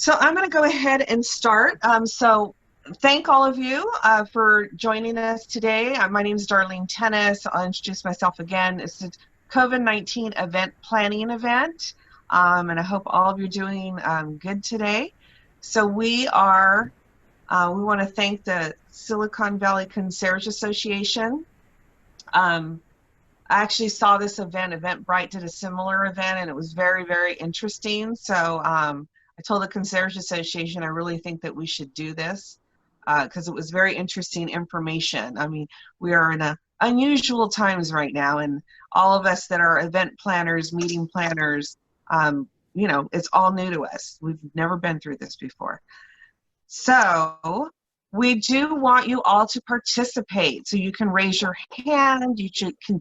So I'm going to go ahead and start. So thank all of you for joining us today. My name is Darlene Tennis. I'll introduce myself again. It's a COVID-19 event planning event, and I hope all of you are doing good today. So we want to thank the Silicon Valley Concierge Association. I actually saw this event. Eventbrite did a similar event, and it was very, very interesting. So I told the Concierge Association I really think that we should do this because it was very interesting information. I mean, we are in unusual times right now, and all of us that are event planners, meeting planners, it's all new to us. We've never been through this before. So we do want you all to participate. So you can raise your hand. You can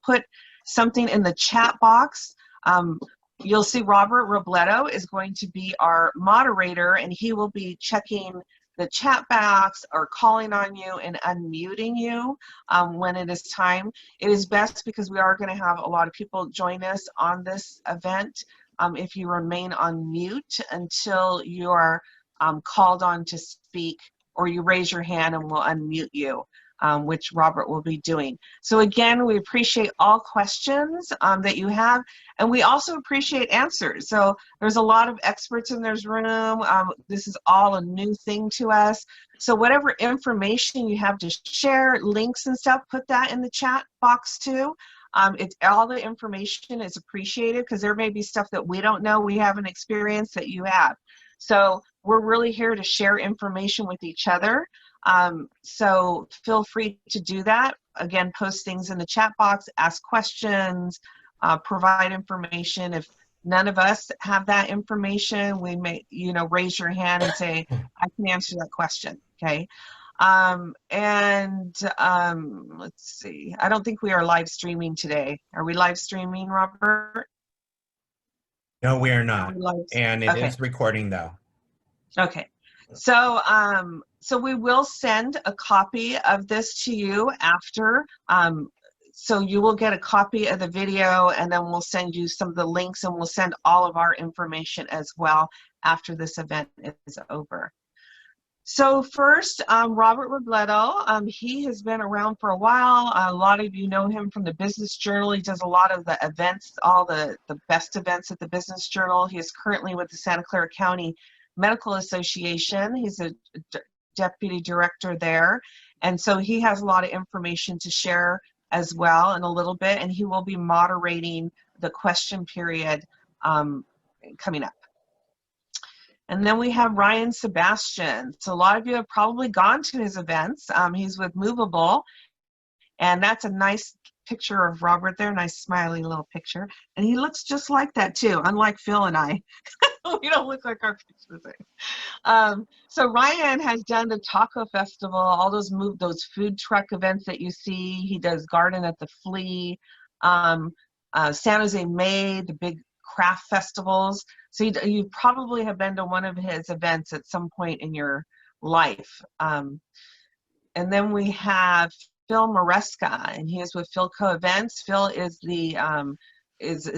put something in the chat box. You'll see Robert Robledo is going to be our moderator, and he will be checking the chat box or calling on you and unmuting you when it is time. It is best because we are going to have a lot of people join us on this event. If you remain on mute until you are called on to speak, or you raise your hand and we'll unmute you, which Robert will be doing. So again, we appreciate all questions that you have, and we also appreciate answers. So there's a lot of experts in this room. This is all a new thing to us. So whatever information you have to share, links and stuff, put that in the chat box too. All the information is appreciated because there may be stuff that we don't know, we haven't experienced that you have. So we're really here to share information with each other. So feel free to do that. Again, post things in the chat box, ask questions, provide information. If none of us have that information, we may, raise your hand and say, I can answer that question, okay? Let's see, I don't think we are live streaming today. Are we live streaming, Robert? No, we are not. And it okay. is recording though. Okay. So so we will send a copy of this to you after. So you will get a copy of the video, and then we'll send you some of the links, and we'll send all of our information as well after this event is over. So first, Robert Robledo, he has been around for a while. A lot of you know him from the Business Journal. He does a lot of the events, all the best events at the Business Journal. He is currently with the Santa Clara County Medical Association. He's a deputy director there. And so he has a lot of information to share as well in a little bit, and he will be moderating the question period coming up. And then we have Ryan Sebastian. So a lot of you have probably gone to his events. He's with Moveable, and that's a nice picture of Robert there, nice smiley little picture. And he looks just like that too, unlike Phil and I. We don't look like our pictures. So Ryan has done the Taco Festival, all those food truck events that you see. He does Garden at the Flea, San Jose May, the big craft festivals. So you probably have been to one of his events at some point in your life. And then we have Phil Maresca, and he is with Filco Events. Phil is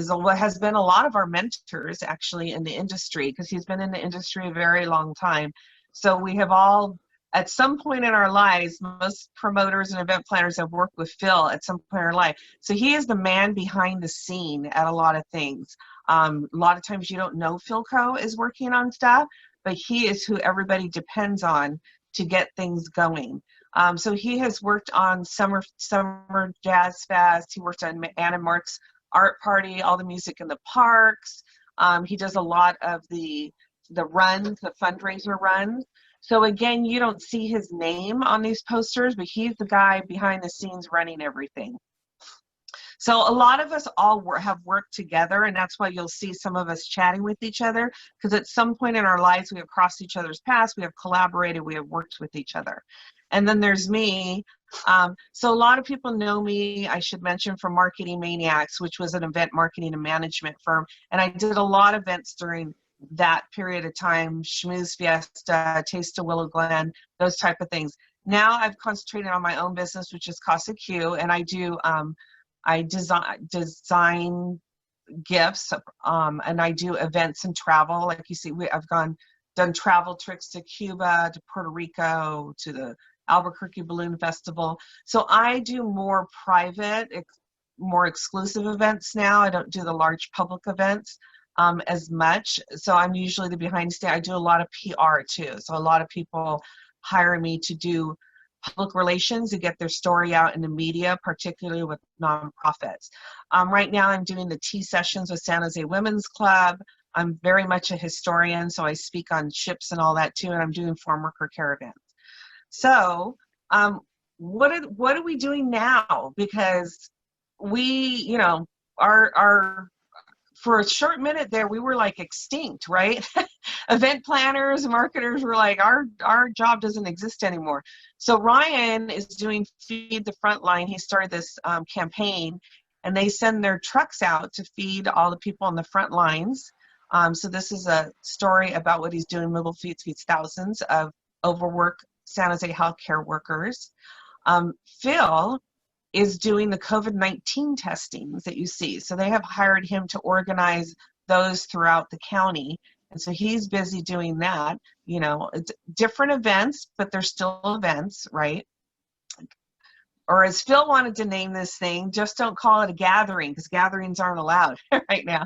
what has been a lot of our mentors actually in the industry, because he's been in the industry a very long time. So we have all, at some point in our lives, most promoters and event planners have worked with Phil at some point in our life. So he is the man behind the scene at a lot of things. A lot of times you don't know Filco is working on stuff, but he is who everybody depends on to get things going. So he has worked on Summer Jazz Fest. He worked on Anna Mark's Art Party, all the music in the parks. He does a lot of the runs, the fundraiser runs. So again, you don't see his name on these posters, but he's the guy behind the scenes running everything. So a lot of us all have worked together, and that's why you'll see some of us chatting with each other, because at some point in our lives we have crossed each other's paths, we have collaborated, we have worked with each other. And then there's me. So a lot of people know me, I should mention, from Marketing Maniacs, which was an event marketing and management firm. And I did a lot of events during that period of time, Schmooze Fiesta, Taste of Willow Glen, those type of things. Now I've concentrated on my own business, which is CasaQ, and I do I design gifts, and I do events and travel. Like you see, I've gone done travel trips to Cuba, to Puerto Rico, to the Albuquerque Balloon Festival. So I do more private, more exclusive events now. I don't do the large public events as much. So I'm usually the behind stand. I do a lot of PR too. So a lot of people hire me to do public relations to get their story out in the media, particularly with nonprofits. Right now I'm doing the tea sessions with San Jose Women's Club. I'm very much a historian, so I speak on ships and all that too, and I'm doing farm worker caravans. So what are we doing now? Because we, you know, our for a short minute there, we were like extinct, right? Event planners, marketers were like, our job doesn't exist anymore. So Ryan is doing Feed the Frontline. He started this campaign, and they send their trucks out to feed all the people on the front lines. So this is a story about what he's doing. Moveable Feast feeds thousands of overworked San Jose healthcare workers. Phil is doing the COVID-19 testings that you see. So they have hired him to organize those throughout the county. And so he's busy doing that. You know, it's different events, but they're still events, right? Or as Phil wanted to name this thing, just don't call it a gathering, because gatherings aren't allowed right now.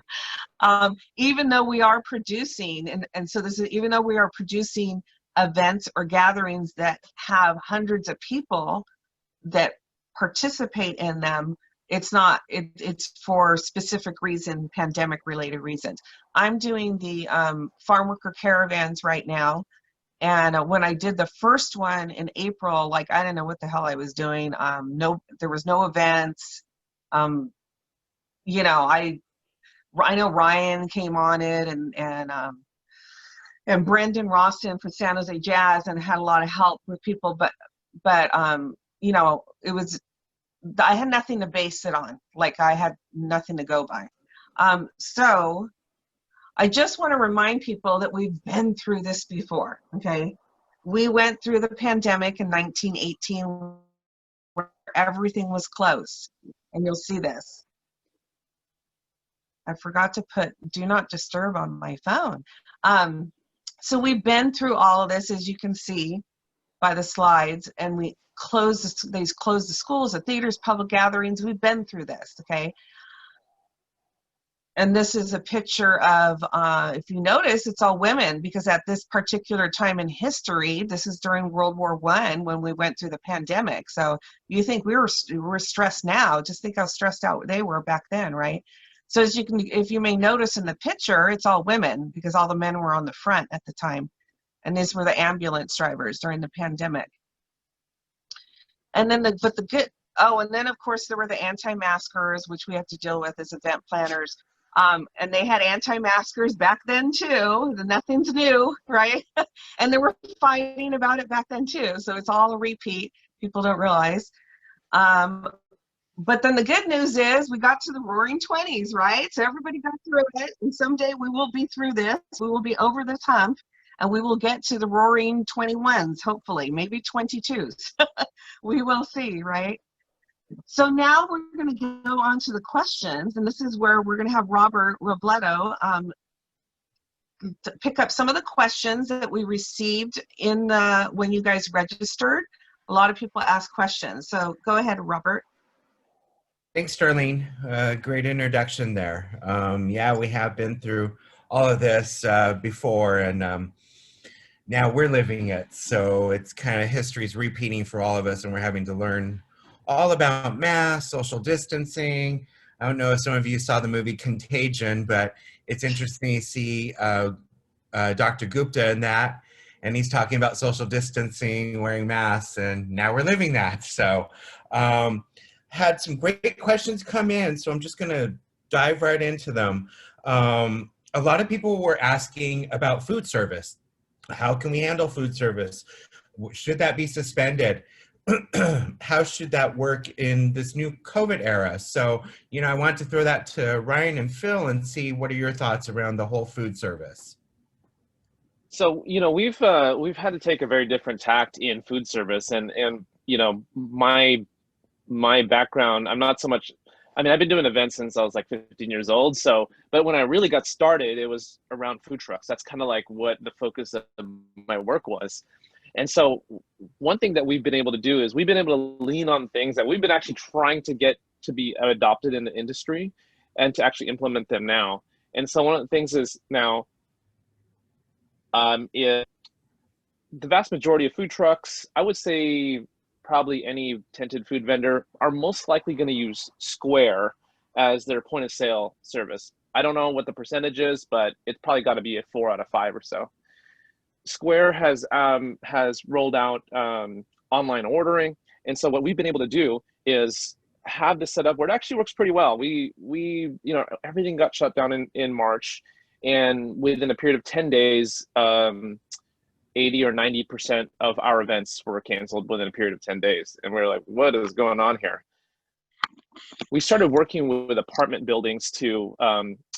Even though we are producing, and so this is, even though we are producing events or gatherings that have hundreds of people that participate in them, it's not, it's for specific reason, pandemic related reasons. I'm doing the farm worker caravans right now. And when I did the first one in April, like, I didn't know what the hell I was doing. There was no events. You know, I know Ryan came on it, and Brendan Roston for San Jose Jazz, and had a lot of help with people, but you know, I had nothing to base it on. Like, I had nothing to go by. So I just want to remind people that we've been through this before, okay? We went through the pandemic in 1918 where everything was closed, and you'll see this. I forgot to put do not disturb on my phone. So we've been through all of this, as you can see by the slides, and they closed the schools, the theaters, public gatherings. We've been through this, okay? And this is a picture of, if you notice, it's all women, because at this particular time in history, this is during World War I when we went through the pandemic. So you think we're stressed now, just think how stressed out they were back then, right? So as you can, if you may notice in the picture, it's all women, because all the men were on the front at the time. And these were the ambulance drivers during the pandemic. And then and then of course there were the anti-maskers, which we have to deal with as event planners. And they had anti-maskers back then too. Nothing's new, right? And they were fighting about it back then too. So it's all a repeat. People don't realize. But then the good news is we got to the roaring 20s, right? So everybody got through it. And someday we will be through this. We will be over this hump. And we will get to the roaring 21s, hopefully, maybe 22s. We will see, right? So now we're going to go on to the questions, and this is where we're going to have Robert Robledo to pick up some of the questions that we received when you guys registered. A lot of people ask questions. So go ahead, Robert. Thanks, Darlene. Great introduction there. Yeah, we have been through all of this before, and now we're living it. So it's kind of history's repeating for all of us, and we're having to learn all about masks, social distancing. I don't know if some of you saw the movie Contagion, but it's interesting to see Dr. Gupta in that, and he's talking about social distancing, wearing masks, and now we're living that. So had some great questions come in, so I'm just gonna dive right into them. A lot of people were asking about food service. How can we handle food service? Should that be suspended? How should that work in this new COVID era? So, you know, I want to throw that to Ryan and Phil and see what are your thoughts around the whole food service. So, you know, we've had to take a very different tact in food service, and you know, my background, I'm not so much I mean, I've been doing events since I was like 15 years old. So, but when I really got started, it was around food trucks. That's kind of like what the focus of my work was. And so one thing that we've been able to do is we've been able to lean on things that we've been actually trying to get to be adopted in the industry and to actually implement them now. And so one of the things is now, the vast majority of food trucks, I would say probably any tented food vendor, are most likely going to use Square as their point of sale service. I don't know what the percentage is, but it's probably got to be a 4 out of 5 or so. Square has rolled out online ordering, and so what we've been able to do is have this set up where it actually works pretty well. We you know, everything got shut down in March, and within a period of 10 days, 80 or 90% of our events were canceled within a period of 10 days. And we're like, what is going on here? We started working with apartment buildings to,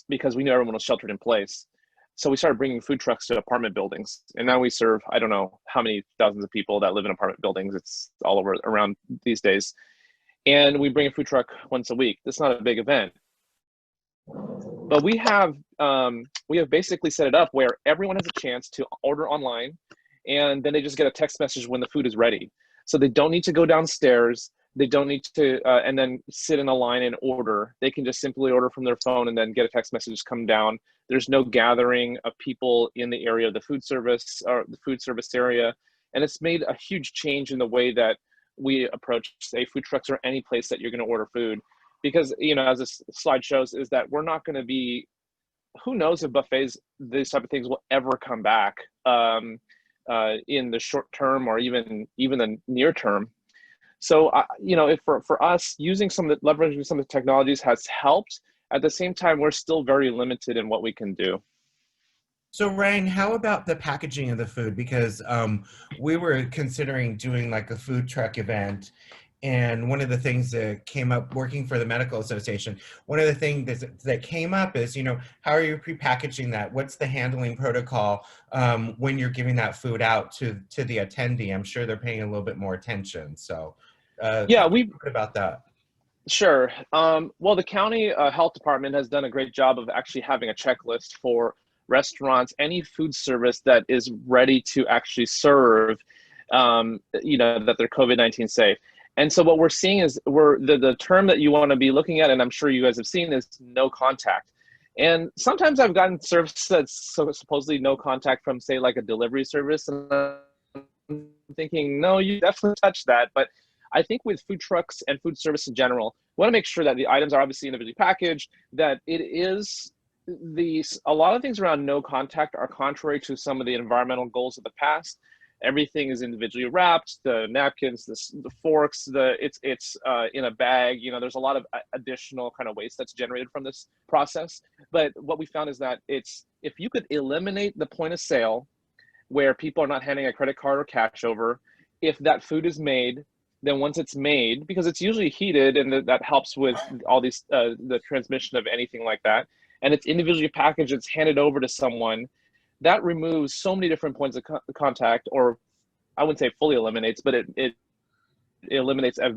because we knew everyone was sheltered in place. So we started bringing food trucks to apartment buildings. And now we serve, I don't know how many thousands of people that live in apartment buildings. It's all over around these days. And we bring a food truck once a week. That's not a big event. But we have basically set it up where everyone has a chance to order online, and then they just get a text message when the food is ready. So they don't need to go downstairs. They don't need to and then sit in a line and order. They can just simply order from their phone and then get a text message come down. There's no gathering of people in the area of the food service or the food service area. And it's made a huge change in the way that we approach, say, food trucks or any place that you're going to order food. Because, you know, as this slide shows, is that we're not going to be, who knows if buffets, these type of things will ever come back in the short term or even the near term. So, you know, if for us, using leveraging some of the technologies has helped. At the same time, we're still very limited in what we can do. So Ryan, how about the packaging of the food? Because we were considering doing like a food truck event. And one of the things that came up working for the Medical Association, one of the things that came up is, you know, how are you prepackaging that? What's the handling protocol when you're giving that food out to the attendee? I'm sure they're paying a little bit more attention. So yeah, talk a bit about that. Sure. Well, the county health department has done a great job of actually having a checklist for restaurants, any food service that is ready to actually serve, you know, that they're COVID-19 safe. And so what we're seeing is the term that you want to be looking at, and I'm sure you guys have seen, is no contact. And sometimes I've gotten service that's supposedly no contact from, say, like a delivery service, and I'm thinking, no, you definitely touched that. But I think with food trucks and food service in general, we want to make sure that the items are obviously individually packaged, that it is a lot of things around no contact are contrary to some of the environmental goals of the past. Everything is individually wrapped, the napkins, the forks, it's in a bag. You know, there's a lot of additional kind of waste that's generated from this process. But what we found is that if you could eliminate the point of sale where people are not handing a credit card or cash over, if that food is made, then once it's made, because it's usually heated and that helps with all these, the transmission of anything like that, and it's individually packaged, it's handed over to someone, that removes so many different points of contact, or I wouldn't say fully eliminates, but it eliminates the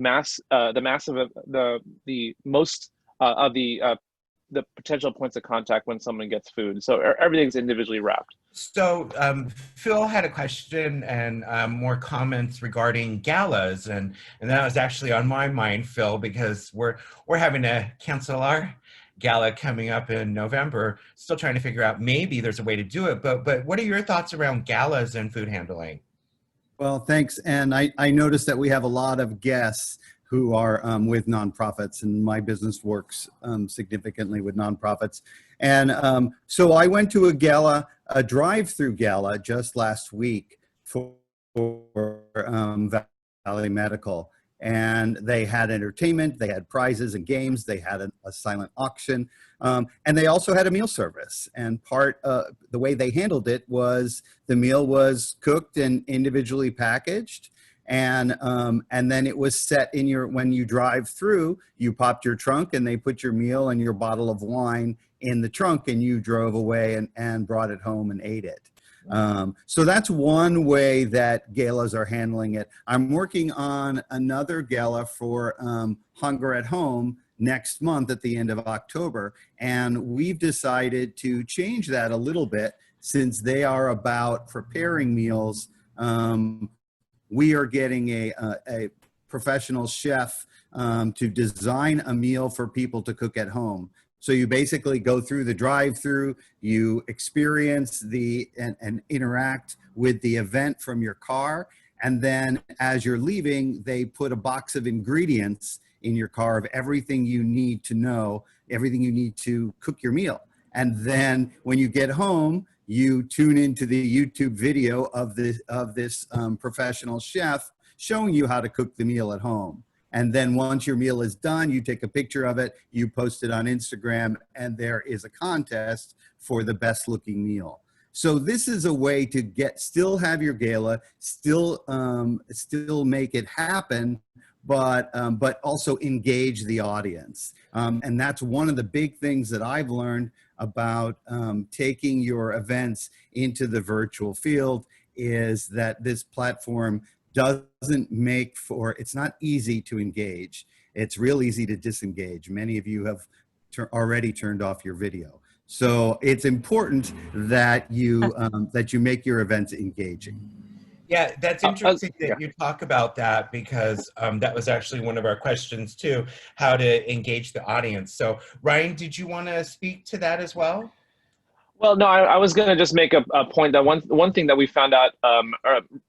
most of the potential points of contact when someone gets food. So everything's individually wrapped. So Phil had a question and more comments regarding galas, and that was actually on my mind, Phil, because we're having to cancel our gala coming up in November. Still trying to figure out maybe there's a way to do it, but what are your thoughts around galas and food handling? Well, thanks. And I noticed that we have a lot of guests who are with nonprofits, and my business works significantly with nonprofits. And so I went to a drive-through gala just last week for Valley Medical. And they had entertainment, they had prizes and games, they had a silent auction, and they also had a meal service. And the way they handled it was the meal was cooked and individually packaged, and then it was set in when you drive through, you popped your trunk and they put your meal and your bottle of wine in the trunk, and you drove away and brought it home and ate it. So that's one way that galas are handling it. I'm working on another gala for Hunger at Home next month at the end of October. And we've decided to change that a little bit since they are about preparing meals. We are getting a professional chef to design a meal for people to cook at home. So you basically go through the drive-through, you experience and interact with the event from your car. And then as you're leaving, they put a box of ingredients in your car of everything you need to know, everything you need to cook your meal. And then when you get home, you tune into the YouTube video of this professional chef showing you how to cook the meal at home. And then once your meal is done, you take a picture of it, you post it on Instagram, and there is a contest for the best looking meal. So this is a way to still have your gala, still make it happen, but also engage the audience. And that's one of the big things that I've learned about taking your events into the virtual field, is that this platform doesn't make it's not easy to engage. It's real easy to disengage. Many of you have already turned off your video. So it's important that you make your events engaging. Yeah, that's interesting that you talk about that, because that was actually one of our questions too, how to engage the audience. So Ryan, did you want to speak to that as well? Well, no, I was going to just make a point that one thing that we found out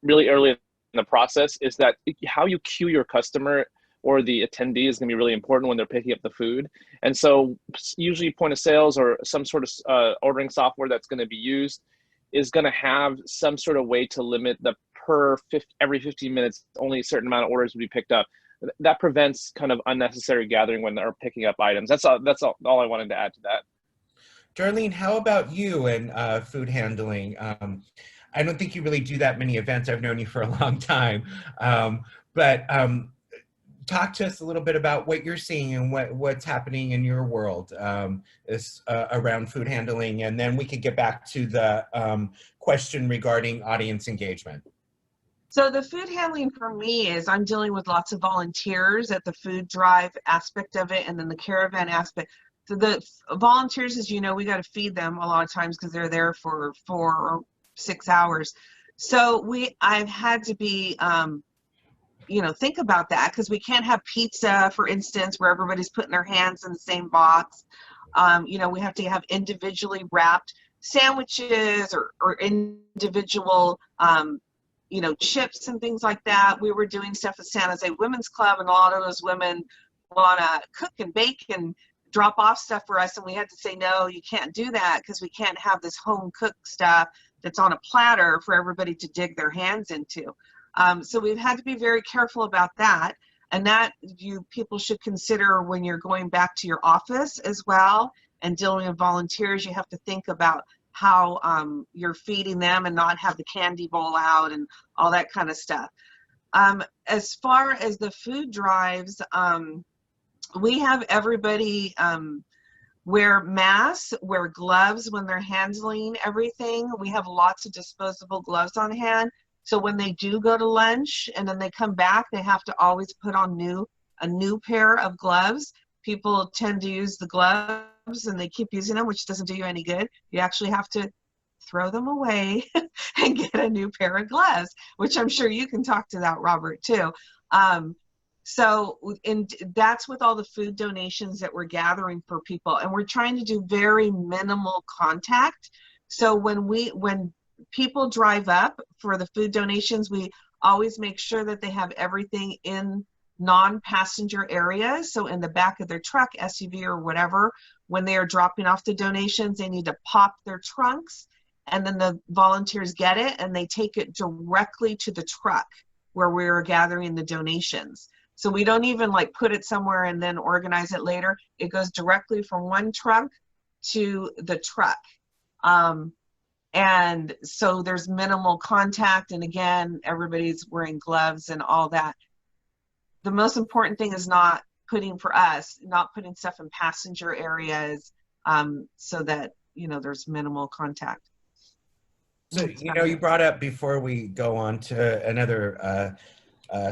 really early in the process is that how you cue your customer or the attendee is going to be really important when they're picking up the food. And so usually point of sales or some sort of ordering software that's going to be used is going to have some sort of way to limit the every 15 minutes, only a certain amount of orders will be picked up. That prevents kind of unnecessary gathering when they're picking up items. That's all I wanted to add to that. Darlene, how about you and food handling? I don't think you really do that many events. I've known you for a long time. But talk to us a little bit about what you're seeing and what's happening in your world around food handling. And then we could get back to the question regarding audience engagement. So the food handling for me is I'm dealing with lots of volunteers at the food drive aspect of it, and then the caravan aspect. So the volunteers, as you know, we got to feed them a lot of times because they're there for 4 or 6 hours. So I've had to be, think about that, because we can't have pizza, for instance, where everybody's putting their hands in the same box. We have to have individually wrapped sandwiches or individual, chips and things like that. We were doing stuff at San Jose Women's Club, and a lot of those women want to cook and bake and drop off stuff for us, and we had to say, no, you can't do that, because we can't have this home cooked stuff that's on a platter for everybody to dig their hands into. So we've had to be very careful about that, and that people should consider when you're going back to your office as well and dealing with volunteers. You have to think about how you're feeding them and not have the candy bowl out and all that kind of stuff. As far as the food drives, we have everybody wear masks, wear gloves when they're handling everything. We have lots of disposable gloves on hand. So when they do go to lunch and then they come back, they have to always put on a new pair of gloves. People tend to use the gloves and they keep using them, which doesn't do you any good. You actually have to throw them away and get a new pair of gloves, which I'm sure you can talk to that, Robert, too. That's with all the food donations that we're gathering for people, and we're trying to do very minimal contact. So when people drive up for the food donations, we always make sure that they have everything in non-passenger areas. So in the back of their truck, SUV or whatever, when they are dropping off the donations, they need to pop their trunks, and then the volunteers get it and they take it directly to the truck where we're gathering the donations. So we don't even put it somewhere and then organize it later. It goes directly from one trunk to the truck. And so there's minimal contact. And again, everybody's wearing gloves and all that. The most important thing is not putting stuff in passenger areas so that, there's minimal contact. So, you brought up, before we go on to another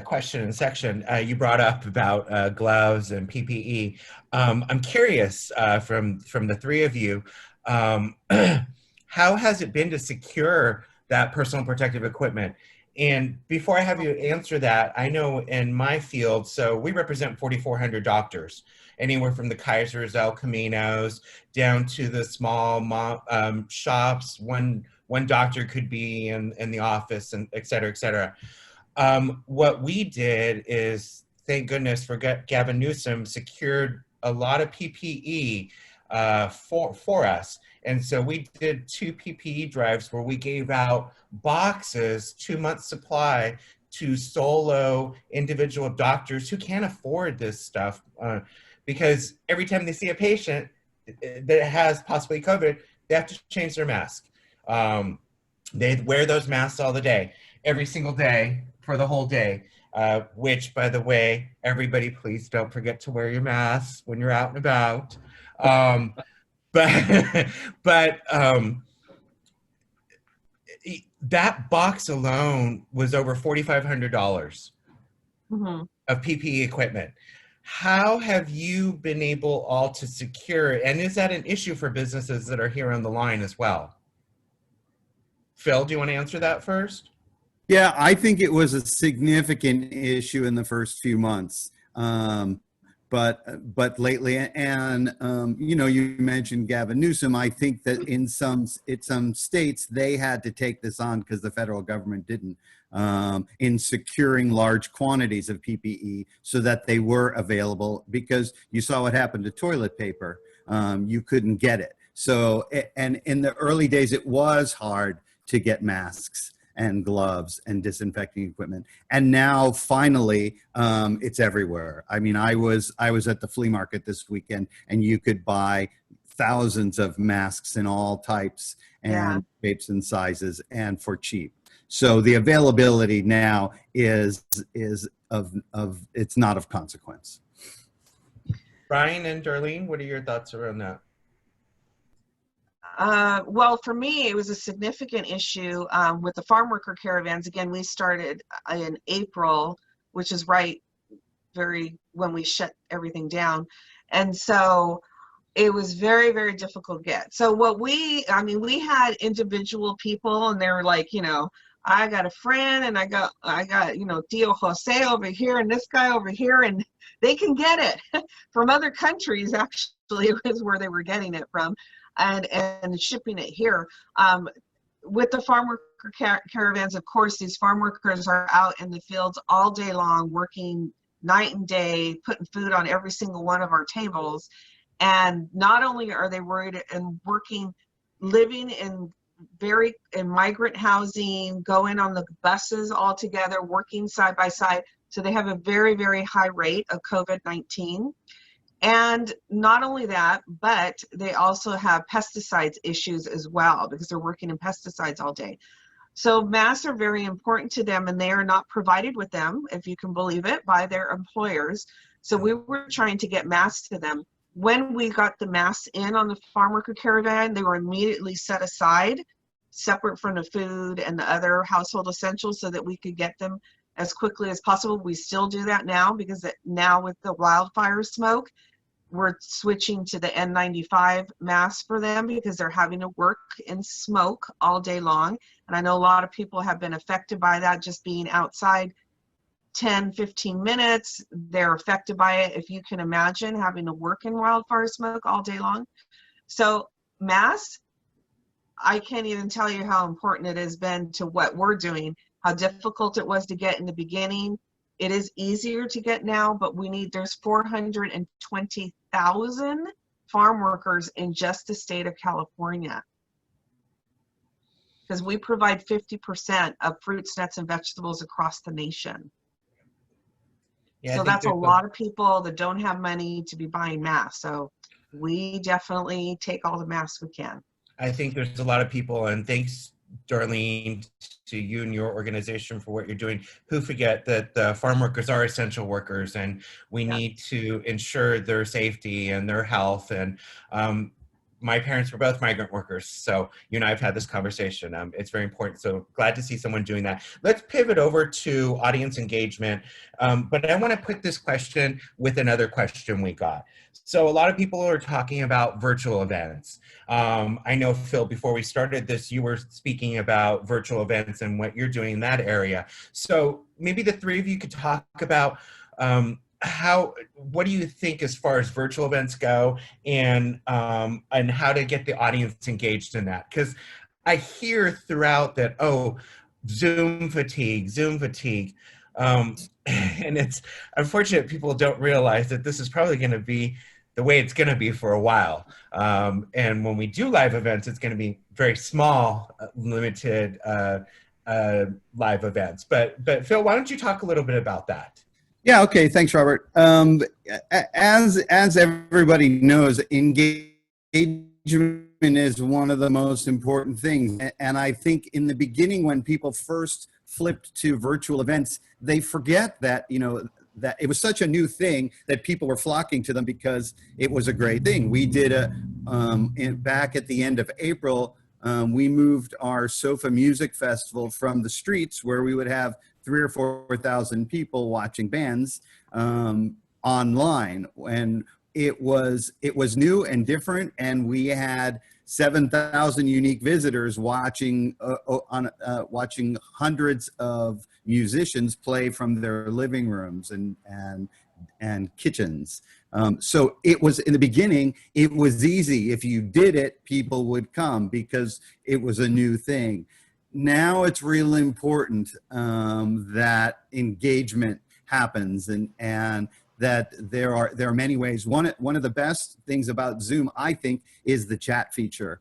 question and section. You brought up about gloves and PPE. I'm curious from the three of you, how has it been to secure that personal protective equipment? And before I have you answer that, I know in my field, so we represent 4,400 doctors, anywhere from the Kaisers, El Caminos, down to the small shops. One doctor could be in the office, and et cetera, et cetera. What we did is, thank goodness for Gavin Newsom, secured a lot of PPE for us. And so we did 2 PPE drives where we gave out boxes, 2 months supply, to solo individual doctors who can't afford this stuff, because every time they see a patient that has possibly COVID, they have to change their mask. They wear those masks all the day, every single day for the whole day, which, by the way, everybody, please don't forget to wear your masks when you're out and about. But that box alone was over $4,500 of PPE equipment. How have you been able all to secure, and is that an issue for businesses that are here on the line as well? Phil, do you want to answer that first? Yeah, I think it was a significant issue in the first few months. But lately, and you know, you mentioned Gavin Newsom. I think that in some states they had to take this on because the federal government didn't, in securing large quantities of PPE so that they were available, because you saw what happened to toilet paper. You couldn't get it. So, and in the early days, it was hard to get masks and gloves and disinfecting equipment. And now finally, it's everywhere. I mean, I was at the flea market this weekend, and you could buy thousands of masks in all types and shapes and sizes, and for cheap. So the availability now is it's not of consequence. Brian and Darlene, what are your thoughts around that? Well, for me, it was a significant issue with the farm worker caravans. Again, we started in April, which is when we shut everything down. And so it was very, very difficult to get. So we had individual people, and they were like, you know, I got a friend, and I got, you know, Tio Jose over here, and this guy over here, and they can get it from other countries, actually, is where they were getting it from. And shipping it here. With the farm worker caravans, of course, these farm workers are out in the fields all day long, working night and day, putting food on every single one of our tables. And not only are they worried and working, living in migrant housing, going on the buses all together, working side by side. So they have a very, very high rate of COVID-19. And not only that, but they also have pesticides issues as well, because they're working in pesticides all day. So masks are very important to them, and they are not provided with them, if you can believe it, by their employers. So we were trying to get masks to them. When we got the masks in on the farm worker caravan, they were immediately set aside, separate from the food and the other household essentials, so that we could get them as quickly as possible. We still do that now, because now with the wildfire smoke, we're switching to the N95 mask for them, because they're having to work in smoke all day long. And I know a lot of people have been affected by that, just being outside 10, 15 minutes. They're affected by it. If you can imagine having to work in wildfire smoke all day long. So masks, I can't even tell you how important it has been to what we're doing, how difficult it was to get in the beginning. It is easier to get now, but there's 420,000 farm workers in just the state of California, because we provide 50% of fruits, nuts, and vegetables across the nation. Yeah, so that's a lot of people that don't have money to be buying masks. So we definitely take all the masks we can. I think there's a lot of people, and thanks, Darlene, to you and your organization for what you're doing, who forget that the farm workers are essential workers, and we need to ensure their safety and their health. And my parents were both migrant workers, so you and I have had this conversation. It's very important, so glad to see someone doing that. Let's pivot over to audience engagement, but I want to put this question with another question we got. So a lot of people are talking about virtual events. I know, Phil, before we started this, you were speaking about virtual events and what you're doing in that area. So maybe the three of you could talk about what do you think as far as virtual events go, and how to get the audience engaged in that? Because I hear throughout that, oh, Zoom fatigue, and it's unfortunate people don't realize that this is probably going to be the way it's going to be for a while. And when we do live events, it's going to be very small, limited live events. But Phil, why don't you talk a little bit about that? Yeah, okay, thanks, Robert. As everybody knows, engagement is one of the most important things. And I think in the beginning, when people first flipped to virtual events, they forget that, that it was such a new thing that people were flocking to them because it was a great thing. We did back at the end of April, we moved our Sofa Music Festival from the streets, where we would have 3,000 or 4,000 people watching bands, online, and it was new and different, and we had 7,000 unique visitors watching watching hundreds of musicians play from their living rooms and kitchens. So it was, in the beginning, it was easy. If you did it, people would come because it was a new thing. Now it's really important that engagement happens, and that there are many ways. One of the best things about Zoom, I think, is the chat feature,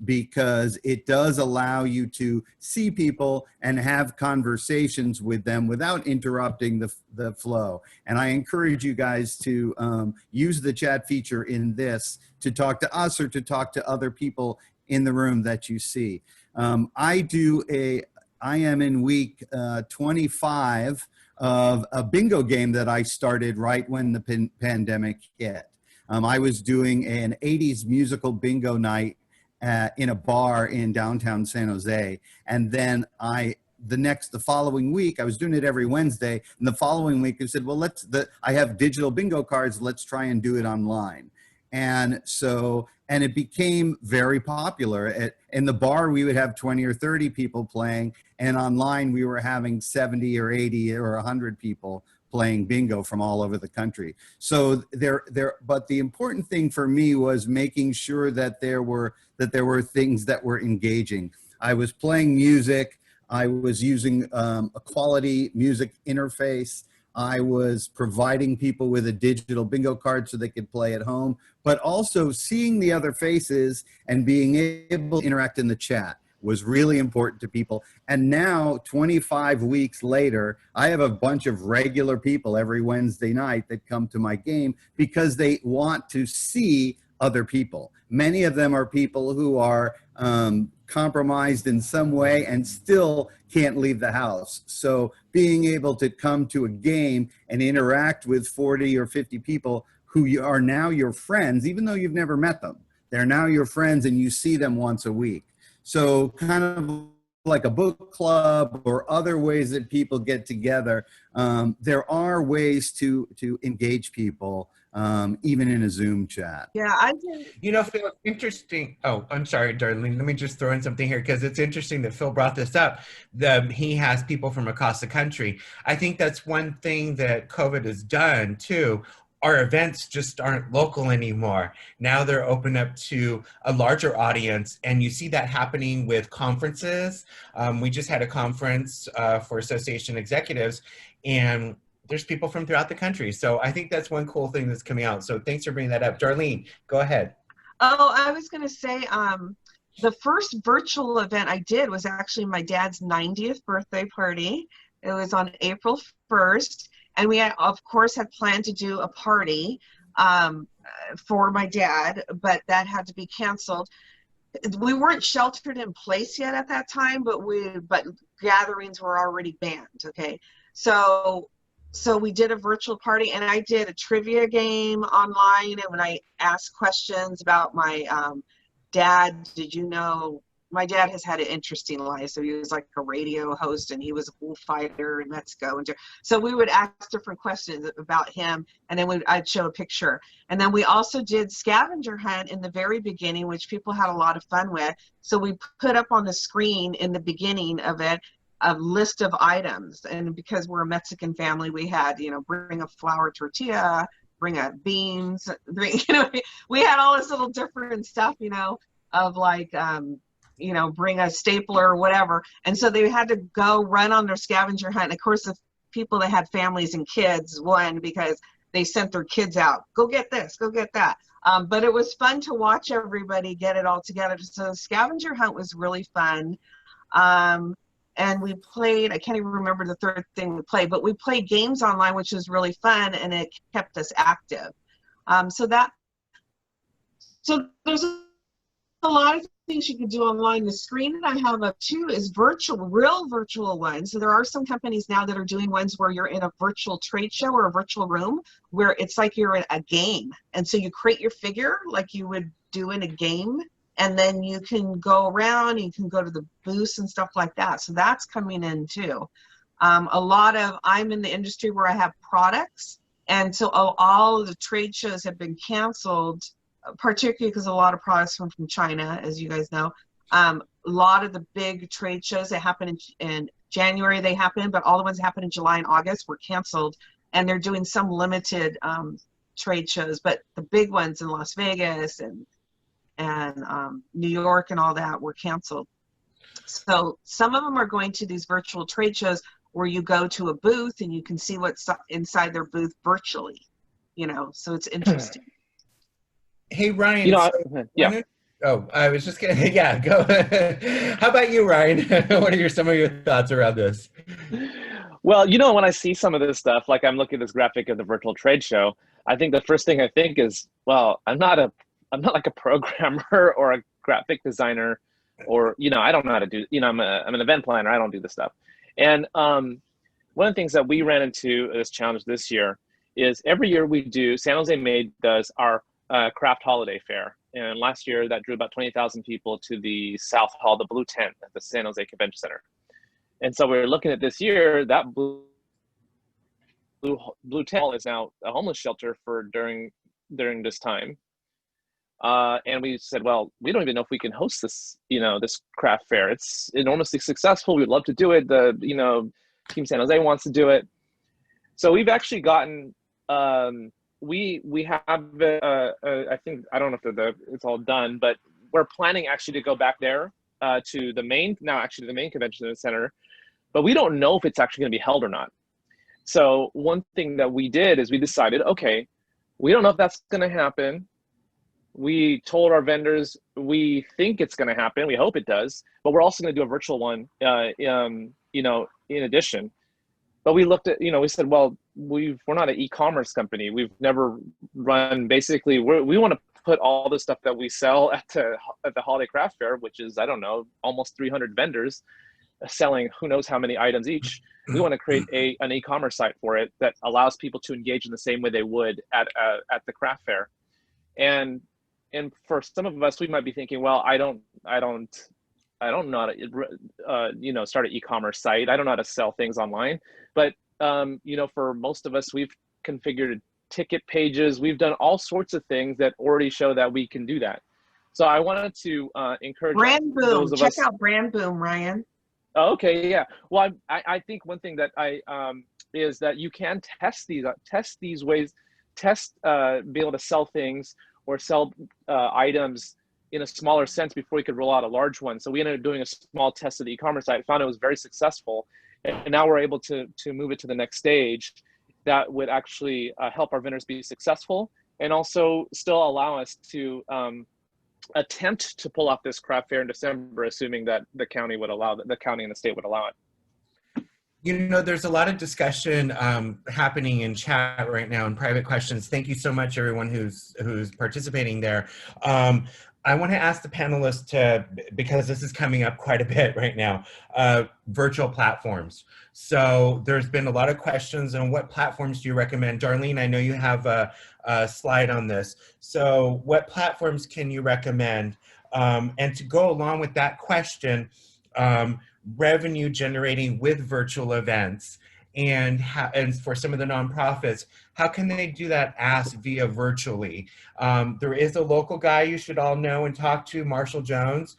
because it does allow you to see people and have conversations with them without interrupting the flow. And I encourage you guys to use the chat feature in this to talk to us or to talk to other people in the room that you see. I am in week 25 of a bingo game that I started right when the pandemic hit. I was doing an 80s musical bingo night in a bar in downtown San Jose. And then the following week, I was doing it every Wednesday. And the following week I said, well, I have digital bingo cards. Let's try and do it online. And it became very popular. In the bar, we would have 20 or 30 people playing, and online we were having 70 or 80 or 100 people playing bingo from all over the country. So but the important thing for me was making sure that there were things that were engaging. I was playing music. I was using a quality music interface. I was providing people with a digital bingo card so they could play at home, but also seeing the other faces and being able to interact in the chat was really important to people. And now, 25 weeks later, I have a bunch of regular people every Wednesday night that come to my game because they want to see other people. Many of them are people who are compromised in some way and still can't leave the house. So being able to come to a game and interact with 40 or 50 people who are now your friends, even though you've never met them, they're now your friends and you see them once a week. So kind of like a book club or other ways that people get together, there are ways to engage people, even in a Zoom chat. Yeah, I think. Phil, it's interesting. Oh, I'm sorry, Darlene. Let me just throw in something here because it's interesting that Phil brought this up. He has people from across the country. I think that's one thing that COVID has done too. Our events just aren't local anymore. Now they're open up to a larger audience, and you see that happening with conferences. We just had a conference for association executives, and there's people from throughout the country. So I think that's one cool thing that's coming out. So thanks for bringing that up. Darlene, go ahead. Oh, I was going to say, the first virtual event I did was actually my dad's 90th birthday party. It was on April 1st. And we, of course, had planned to do a party for my dad, but that had to be canceled. We weren't sheltered in place yet at that time, but gatherings were already banned, okay? So so we did a virtual party, and I did a trivia game online, and when I asked questions about my dad, did you know, my dad has had an interesting life. So he was like a radio host, and he was a bullfighter in Mexico. And so we would ask different questions about him, and then I'd show a picture. And then we also did scavenger hunt in the very beginning, which people had a lot of fun with. So we put up on the screen in the beginning of it a list of items. And because we're a Mexican family, we had, you know, bring a flour tortilla, bring a beans, bring, you know, we had all this little different stuff, you know, of like, you know, bring a stapler or whatever. And so they had to go run on their scavenger hunt. And of course, the people that had families and kids won because they sent their kids out. Go get this, go get that. But it was fun to watch everybody get it all together. So scavenger hunt was really fun. And we played, I can't even remember the third thing we played, but we played games online, which was really fun, and it kept us active. So there's a lot of things you can do online. The screen that I have up too is virtual, real virtual ones. So there are some companies now that are doing ones where you're in a virtual trade show or a virtual room where it's like you're in a game. And so you create your figure like you would do in a game, and then you can go around, you can go to the booths and stuff like that. So that's coming in too. I'm in the industry where I have products, and so all of the trade shows have been canceled, particularly because a lot of products come from China, as you guys know. A lot of the big trade shows that happen in January, they happen, but all the ones that happen in July and August were canceled, and they're doing some limited trade shows, but the big ones in Las Vegas and New York and all that were canceled. So some of them are going to these virtual trade shows where you go to a booth and you can see what's inside their booth virtually, you know, so it's interesting. Hey, Ryan. You know, yeah. I was just kidding. Yeah, go. How about you, Ryan? What are some of your thoughts around this? Well, you know, when I see some of this stuff, like I'm looking at this graphic of the virtual trade show, I think the first thing I think is, well, I'm not like a programmer or a graphic designer, or, you know, I don't know how to do, you know, I'm an event planner. I don't do this stuff. And one of the things that we ran into this challenge this year is every year we do, San Jose Made does our craft holiday fair. And last year that drew about 20,000 people to the South Hall, the Blue Tent at the San Jose Convention Center. And so we're looking at this year, that Blue Tent Hall is now a homeless shelter for during this time. And we said, well, we don't even know if we can host this, you know, this craft fair. It's enormously successful. We'd love to do it. You know, Team San Jose wants to do it. So we've actually gotten, we have, I think, I don't know if it's all done, but we're planning actually to go back there to the main convention center, but we don't know if it's actually going to be held or not. So one thing that we did is we decided, okay, we don't know if that's going to happen. We told our vendors we think it's going to happen. We hope it does, but we're also going to do a virtual one, you know, in addition. But we looked at, you know, we said, well, we're not an e-commerce company. We've never run, basically, we want to put all the stuff that we sell at the Holiday Craft Fair, which is, I don't know, almost 300 vendors selling who knows how many items each. We want to create an e-commerce site for it that allows people to engage in the same way they would at the craft fair. And for some of us, we might be thinking, well, I don't know how to, you know, start an e-commerce site. I don't know how to sell things online. But, you know, for most of us, we've configured ticket pages. We've done all sorts of things that already show that we can do that. So I wanted to encourage Brand Boom. those of Check us. out Brand Boom, Ryan. Oh, okay, yeah. Well, I think one thing that is that you can test these ways, be able to sell things or sell items in a smaller sense before we could roll out a large one. So we ended up doing a small test of the e-commerce site, found it was very successful. And now we're able to move it to the next stage that would actually help our vendors be successful and also still allow us to attempt to pull off this craft fair in December, assuming that the county and the state would allow it. You know, there's a lot of discussion happening in chat right now in private questions. Thank you so much, everyone who's participating there. I want to ask the panelists to, because this is coming up quite a bit right now, virtual platforms. So there's been a lot of questions on what platforms do you recommend? Darlene, I know you have a slide on this. So what platforms can you recommend? And to go along with that question, revenue generating with virtual events, and for some of the nonprofits, how can they do that ask via virtually? There is a local guy you should all know and talk to, Marshall Jones.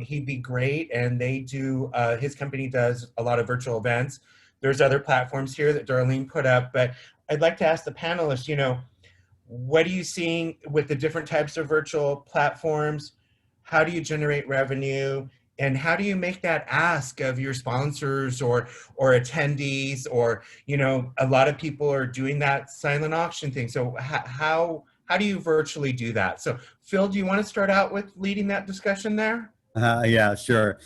He'd be great, and they do, his company does a lot of virtual events. There's other platforms here that Darlene put up, but I'd like to ask the panelists, you know, what are you seeing with the different types of virtual platforms? How do you generate revenue? And how do you make that ask of your sponsors or attendees? Or, you know, a lot of people are doing that silent auction thing. So how do you virtually do that? So Phil, do you want to start out with leading that discussion there? Yeah, sure.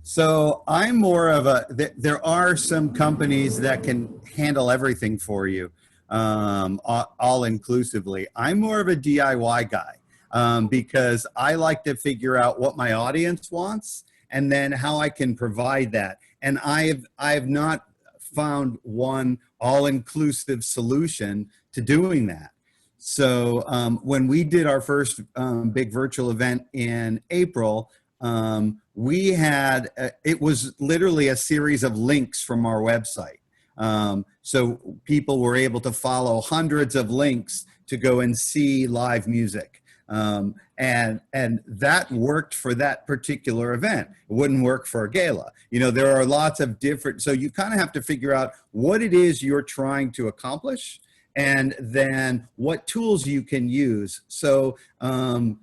So I'm more of a, there are some companies that can handle everything for you, all inclusively. I'm more of a DIY guy. Because I like to figure out what my audience wants and then how I can provide that. And I have not found one all-inclusive solution to doing that. So when we did our first big virtual event in April, we had, it was literally a series of links from our website. So people were able to follow hundreds of links to go and see live music. And that worked for that particular event. It wouldn't work for a gala. You know, there are lots of different, so you kind of have to figure out what it is you're trying to accomplish and then what tools you can use. So, and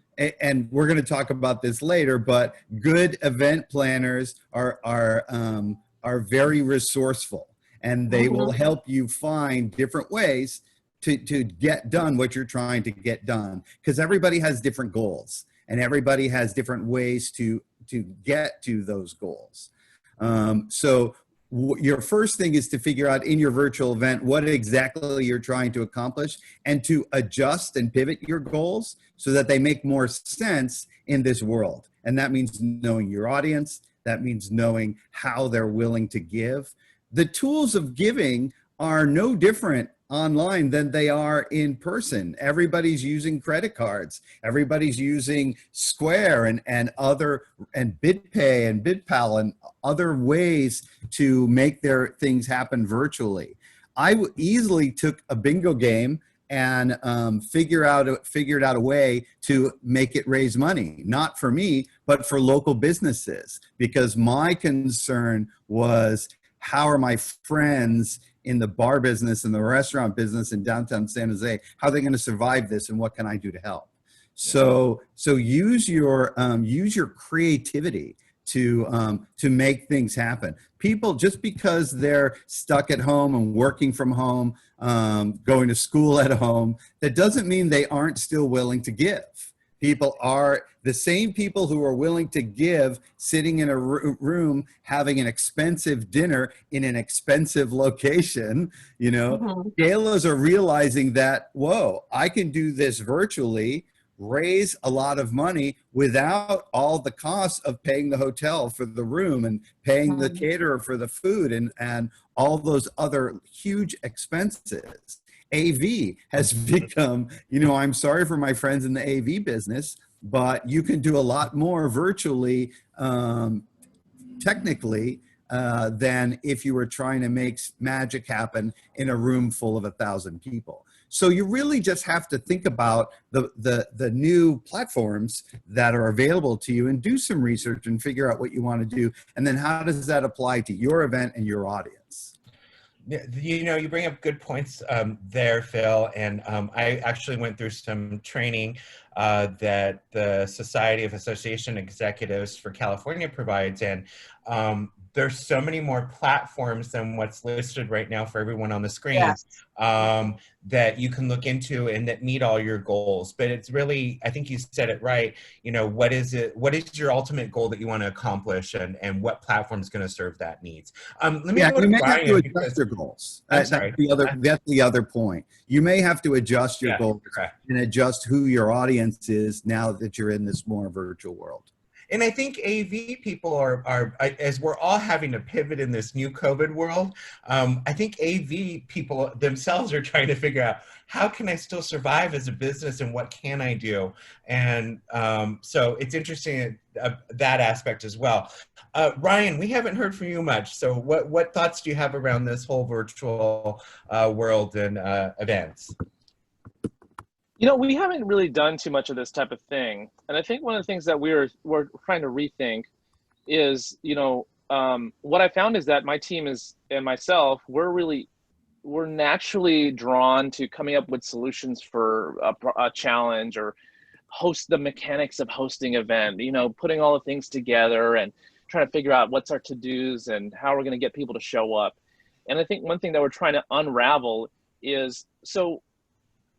we're going to talk about this later, but good event planners are very resourceful, and they will help you find different ways to get done what you're trying to get done, because everybody has different goals and everybody has different ways to get to those goals. So your first thing is to figure out in your virtual event what exactly you're trying to accomplish and to adjust and pivot your goals so that they make more sense in this world. And that means knowing your audience. That means knowing how they're willing to give. The tools of giving are no different online than they are in person. Everybody's using credit cards. Everybody's using Square and other, and BitPay and BitPal and other ways to make their things happen virtually. I easily took a bingo game and figured out a way to make it raise money, not for me, but for local businesses, because my concern was, how are my friends in the bar business and the restaurant business in downtown San Jose, how are they going to survive this, and what can I do to help? So use your creativity to make things happen. People, just because they're stuck at home and working from home, going to school at home, that doesn't mean they aren't still willing to give. People are the same people who are willing to give sitting in a room having an expensive dinner in an expensive location. You know, galas are realizing that, whoa, I can do this virtually, raise a lot of money without all the costs of paying the hotel for the room and paying the caterer for the food and all those other huge expenses. AV has become, you know, I'm sorry for my friends in the AV business, but you can do a lot more virtually, technically, than if you were trying to make magic happen in a room full of 1,000 people. So you really just have to think about the new platforms that are available to you and do some research and figure out what you want to do. And then how does that apply to your event and your audience? You know, you bring up good points there, Phil, and I actually went through some training that the Society of Association Executives for California provides, and there's so many more platforms than what's listed right now for everyone on the screen. Yes. That you can look into and that meet all your goals. But it's really, I think you said it right, you know, what is your ultimate goal that you want to accomplish, and what platform is going to serve that needs? Let me go you to may Brian, have to adjust because your goals. I'm sorry. That's the other point. You may have to adjust your goals correct. and adjust who your audience is now that you're in this more virtual world. And I think AV people are, as we're all having to pivot in this new COVID world, I think AV people themselves are trying to figure out, how can I still survive as a business, and what can I do? And so it's interesting, that aspect as well. Ryan, we haven't heard from you much. So what thoughts do you have around this whole virtual world and events? You know, we haven't really done too much of this type of thing. And I think one of the things that we're trying to rethink is, you know, what I found is that my team and myself, we're naturally drawn to coming up with solutions for a challenge, or the mechanics of hosting an event, you know, putting all the things together and trying to figure out what's our to-dos and how we're going to get people to show up. And I think one thing that we're trying to unravel is, so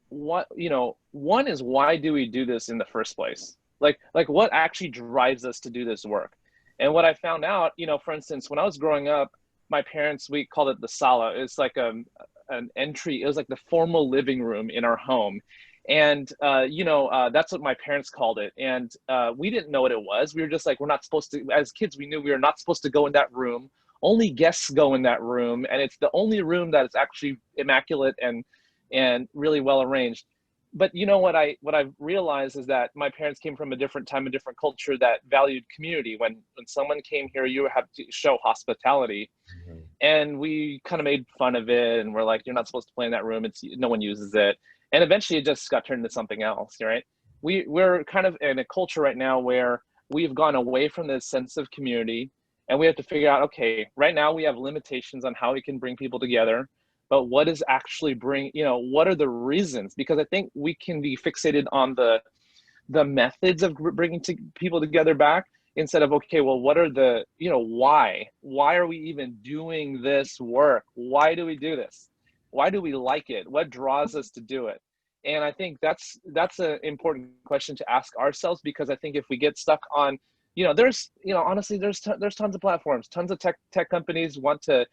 what, you know, one is, why do we do this in the first place? Like what actually drives us to do this work? And what I found out, you know, for instance, when I was growing up, my parents, we called it the sala. It's like an entry. It was like the formal living room in our home. And, you know, that's what my parents called it. And we didn't know what it was. We were just like, we're not supposed to, as kids, we knew we were not supposed to go in that room. Only guests go in that room. And it's the only room that is actually immaculate and really well arranged. But you know what I've realized is that my parents came from a different time, a different culture that valued community. When someone came here, you have to show hospitality. Mm-hmm. And we kind of made fun of it, and we're like, you're not supposed to play in that room. No one uses it. And eventually it just got turned into something else, right? We're kind of in a culture right now where we've gone away from this sense of community, and we have to figure out, okay, right now we have limitations on how we can bring people together. But what is actually what are the reasons? Because I think we can be fixated on the methods of bringing people together back, instead of, okay, well, what are the, you know, why are we even doing this work? Why do we do this? Why do we like it? What draws us to do it? And I think that's an important question to ask ourselves, because I think if we get stuck on, you know, honestly, there's tons of platforms, tons of tech companies want to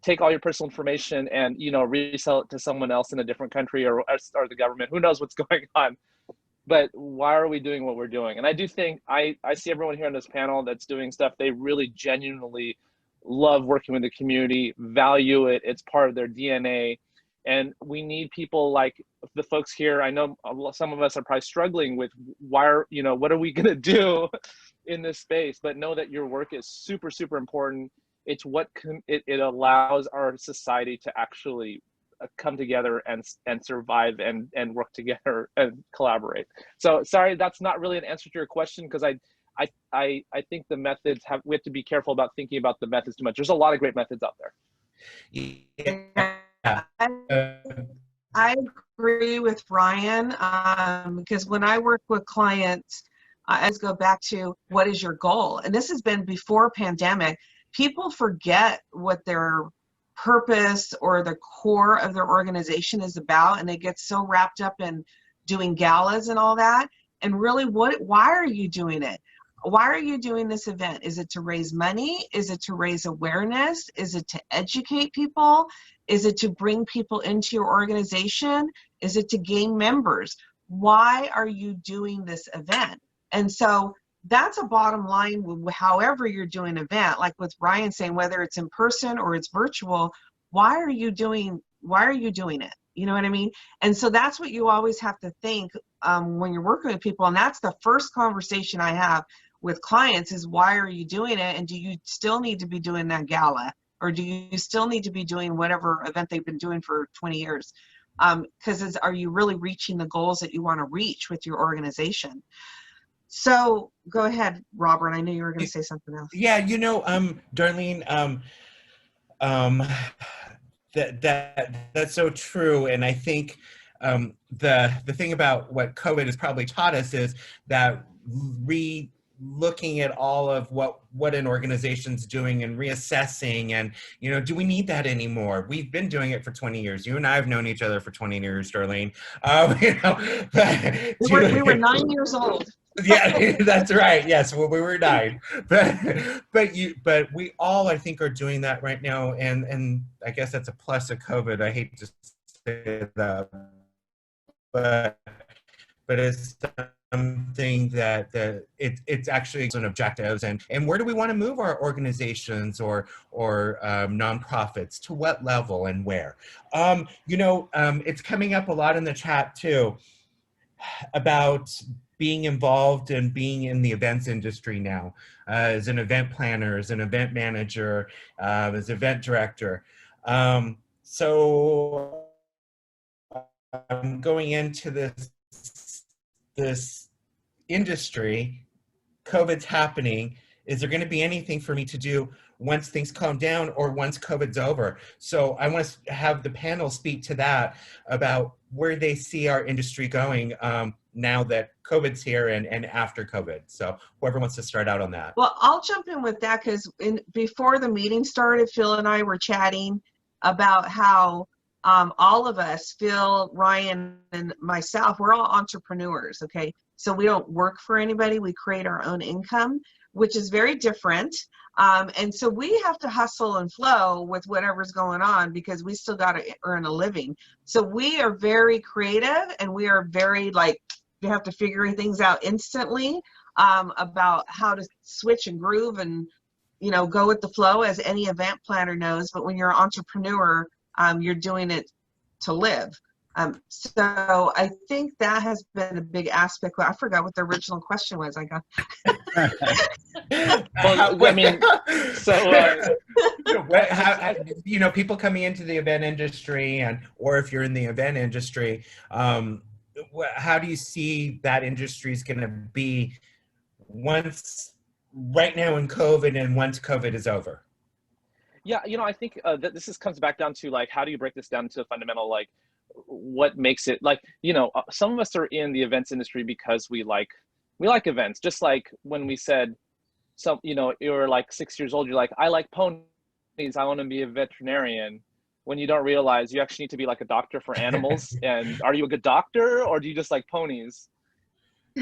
take all your personal information and, you know, resell it to someone else in a different country, or the government. Who knows what's going on? But why are we doing what we're doing? And I do think I see everyone here on this panel that's doing stuff. They really genuinely love working with the community, value it. It's part of their DNA. And we need people like the folks here. I know some of us are probably struggling with what are we going to do in this space? But know that your work is super, super important. It's what it allows our society to actually come together and survive and work together and collaborate. So sorry, that's not really an answer to your question, because I think the methods we have to be careful about thinking about the methods too much. There's a lot of great methods out there. Yeah. I agree with Ryan, because when I work with clients, I always go back to, what is your goal? And this has been before pandemic. People forget what their purpose or the core of their organization is about, and they get so wrapped up in doing galas and all that. And really, why are you doing it? Why are you doing this event? Is it to raise money? Is it to raise awareness? Is it to educate people? Is it to bring people into your organization? Is it to gain members? Why are you doing this event? And so that's a bottom line, however you're doing an event, like with Ryan saying, whether it's in person or it's virtual, why are you doing it? You know what I mean? And so that's what you always have to think when you're working with people. And that's the first conversation I have with clients is, why are you doing it? And do you still need to be doing that gala? Or do you still need to be doing whatever event they've been doing for 20 years? Because are you really reaching the goals that you want to reach with your organization? So go ahead, Robert. I knew you were going to say something else. Yeah, you know, Darlene, that's so true. And I think the thing about what COVID has probably taught us is that looking at all of what an organization's doing and reassessing, and do we need that anymore? We've been doing it for 20 years. You and I have known each other for 20 years, Darlene. We were 9 years old. Yeah, that's right. Yes, well, we were 9, but we all, I think, are doing that right now, and I guess that's a plus of COVID. I hate to say that, but it's something that it's actually some objectives, and where do we want to move our organizations or nonprofits, to what level and where? It's coming up a lot in the chat too about being involved and being in the events industry now, as an event planner, as an event manager, as event director. So I'm going into this industry. COVID's happening. Is there going to be anything for me to do once things calm down or once COVID's over? So I want to have the panel speak to that, about where they see our industry going now that COVID's here and after COVID. So whoever wants to start out on that. Well, I'll jump in with that, because before the meeting started, Phil and I were chatting about how all of us, Phil, Ryan, and myself, we're all entrepreneurs, okay? So we don't work for anybody. We create our own income, which is very different. And so we have to hustle and flow with whatever's going on, because we still got to earn a living. So we are very creative, and we are very, like, you have to figure things out instantly about how to switch and groove and, go with the flow, as any event planner knows. But when you're an entrepreneur, you're doing it to live. So I think that has been a big aspect. I forgot what the original question was. I got. Well, I mean, so people coming into the event industry, or if you're in the event industry, how do you see that industry is going to be right now in COVID, and once COVID is over? Yeah, I think that this comes back down to, like, how do you break this down to a fundamental, like, what makes it, like, some of us are in the events industry because we like events. Just like when we said, you're like 6 years old, you're like, I like ponies, I want to be a veterinarian. When you don't realize you actually need to be like a doctor for animals. And are you a good doctor, or do you just like ponies?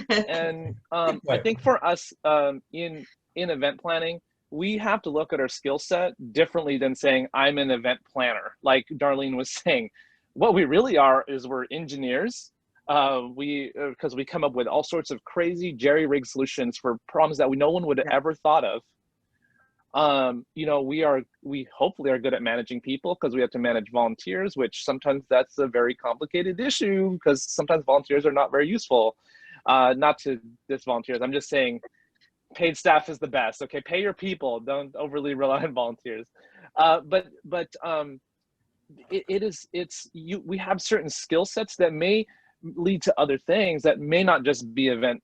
And I think for us in event planning, we have to look at our skill set differently than saying I'm an event planner. Like Darlene was saying, what we really are is we're engineers. Because we come up with all sorts of crazy jerry-rigged solutions for problems that no one would have ever thought of. We hopefully are good at managing people, because we have to manage volunteers, which sometimes that's a very complicated issue, because sometimes volunteers are not very useful. Not to diss volunteers, I'm just saying paid staff is the best. Okay, pay your people, don't overly rely on volunteers. We have certain skill sets that may lead to other things that may not just be event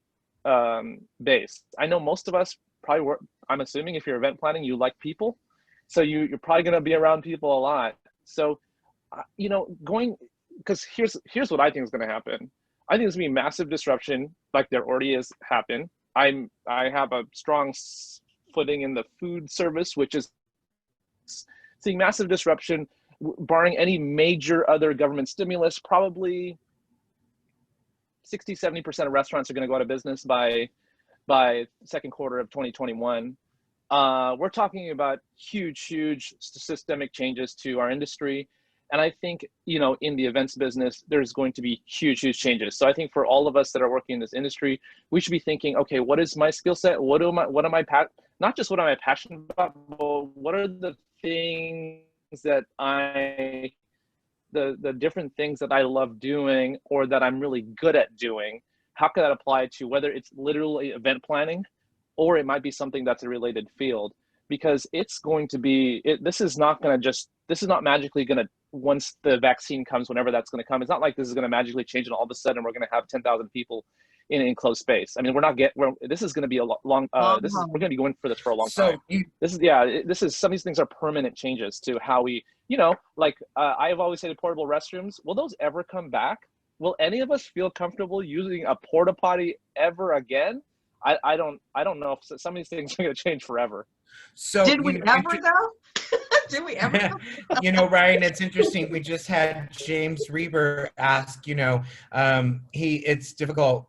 based. I know most of us probably work, I'm assuming if you're event planning, you like people, so you're probably going to be around people a lot. So because here's what I think is going to happen. I think there's going to be massive disruption, like there already is happen. I have a strong footing in the food service, which is seeing massive disruption, barring any major other government stimulus. Probably 60-70% of restaurants are going to go out of business by second quarter of 2021. We're talking about huge systemic changes to our industry. And I think, in the events business, there's going to be huge changes. So I think for all of us that are working in this industry, we should be thinking, okay, what is my skill set? Not just what am I passionate about, but what are the things that the different things that I love doing, or that I'm really good at doing? How can that apply to whether it's literally event planning, or it might be something that's a related field? Because it's going to be, this is not magically going to, once the vaccine comes, whenever that's going to come, it's not like this is going to magically change and all of a sudden we're going to have 10,000 people in an enclosed space. I mean, this is going to be a long, we're going to be going for this for a long time. This is, some of these things are permanent changes to how we, I've always said portable restrooms, will those ever come back? Will any of us feel comfortable using a porta potty ever again? I don't know if some of these things are going to change forever. So Did we ever though? Did we ever? you know, Ryan, it's interesting. We just had James Reber ask, it's difficult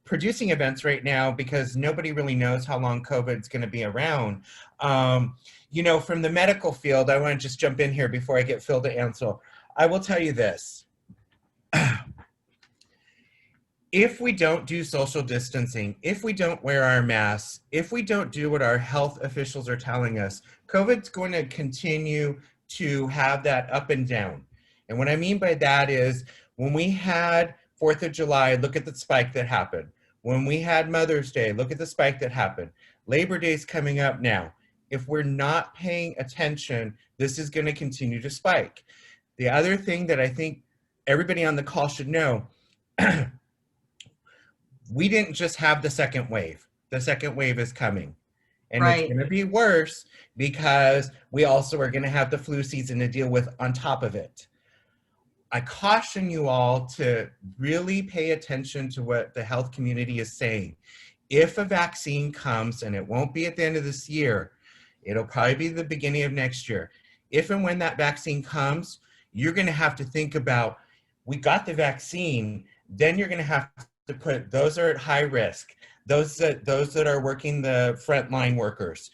producing events right now because nobody really knows how long COVID's going to be around. From the medical field, I want to just jump in here before I get Phil to answer. I will tell you this. If we don't do social distancing, if we don't wear our masks, if we don't do what our health officials are telling us, COVID's going to continue to have that up and down. And what I mean by that is when we had 4th of July, look at the spike that happened. When we had Mother's Day, look at the spike that happened. Labor Day's coming up now. If we're not paying attention, this is going to continue to spike. The other thing that I think everybody on the call should know, we didn't just have the second wave. The second wave is coming. And Right. It's going to be worse because we also are going to have the flu season to deal with on top of it. I caution you all to really pay attention to what the health community is saying. If a vaccine comes, and it won't be at the end of this year, it'll probably be the beginning of next year. If and when that vaccine comes, you're going to have to think about, we got the vaccine, then you're going to have to put those are at high risk, those that are working the frontline workers,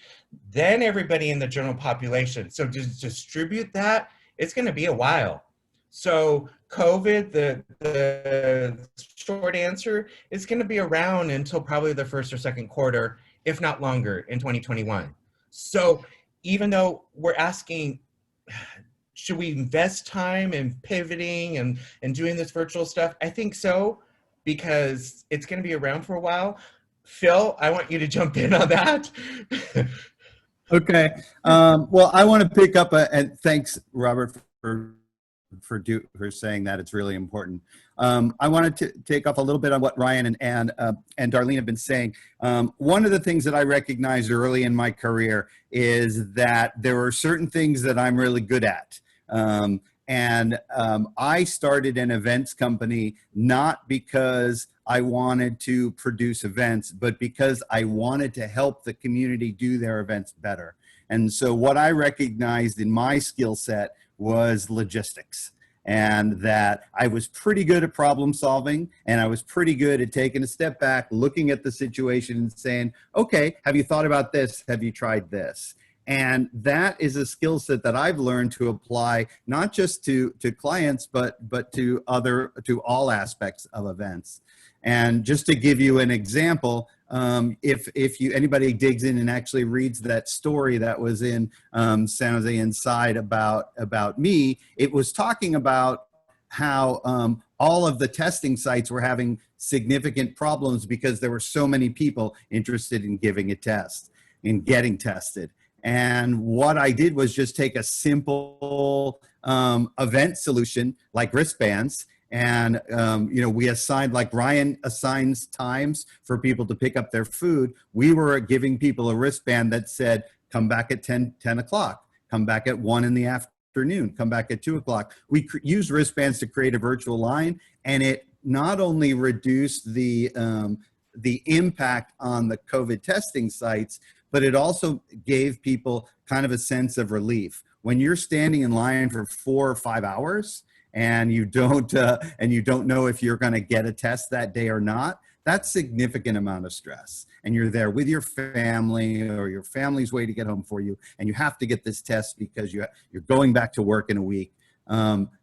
then everybody in the general population. So to distribute that, it's going to be a while. So COVID, the short answer is going to be around until probably the first or second quarter, if not longer, in 2021. So even though we're asking, should we invest time in pivoting and doing this virtual stuff? I think so, because it's going to be around for a while. Phil, I want you to jump in on that. Okay. Well, I want to pick up and thanks, Robert, for saying that. It's really important. I wanted to take off a little bit on what Ryan and Darlene have been saying. One of the things that I recognized early in my career is that there are certain things that I'm really good at. I started an events company not because I wanted to produce events, but because I wanted to help the community do their events better. And so what I recognized in my skill set was logistics, and that I was pretty good at problem solving, and I was pretty good at taking a step back, looking at the situation and saying, okay, have you thought about this? Have you tried this? And that is a skill set that I've learned to apply not just to clients, but to all aspects of events. And just to give you an example, if anybody digs in and actually reads that story that was in San Jose Inside about me, it was talking about how all of the testing sites were having significant problems because there were so many people interested in giving a test, in getting tested. And what I did was just take a simple event solution like wristbands, and we assigned, like Ryan assigns times for people to pick up their food. We were giving people a wristband that said, come back at 10 o'clock, come back at 1 in the afternoon, come back at 2 o'clock. We used wristbands to create a virtual line, and it not only reduced the impact on the COVID testing sites, but it also gave people kind of a sense of relief. When you're standing in line for 4 or 5 hours and you don't know if you're going to get a test that day or not, that's a significant amount of stress. And you're there with your family, or your family's waiting to get home for you, and you have to get this test because you're going back to work in a week.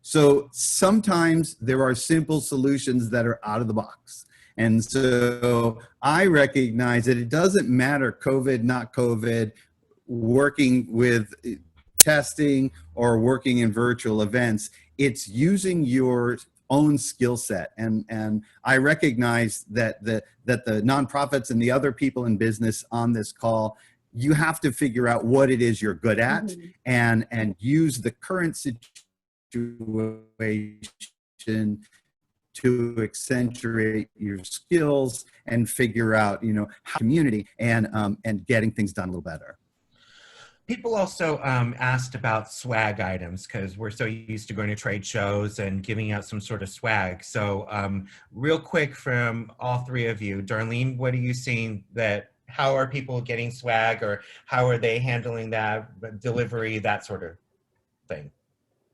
So sometimes there are simple solutions that are out of the box. And so I recognize that it doesn't matter COVID, not COVID, working with testing or working in virtual events. It's using your own skill set. And I recognize that the nonprofits and the other people in business on this call, you have to figure out what it is you're good at, mm-hmm. and use the current situation to accentuate your skills and figure out, how community and getting things done a little better. People also asked about swag items because we're so used to going to trade shows and giving out some sort of swag. So real quick from all three of you, Darlene, what are you seeing that, how are people getting swag, or how are they handling that, delivery, that sort of thing?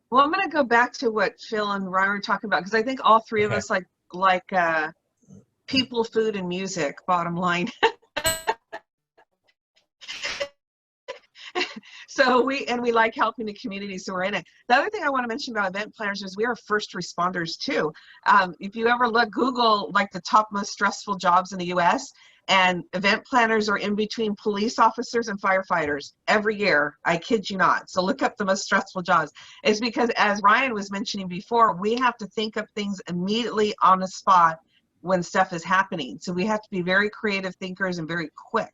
Well, I'm going to go back to what Phil and Ryan were talking about, because I think all three of Okay. us like people, food, and music, bottom line. So we like helping the community, so we're in it. The other thing I want to mention about event planners is we are first responders too. If you ever Google like the top most stressful jobs in the US, and event planners are in between police officers and firefighters every year. I kid you not. So look up the most stressful jobs. It's because, as Ryan was mentioning before, we have to think of things immediately on the spot when stuff is happening. So we have to be very creative thinkers and very quick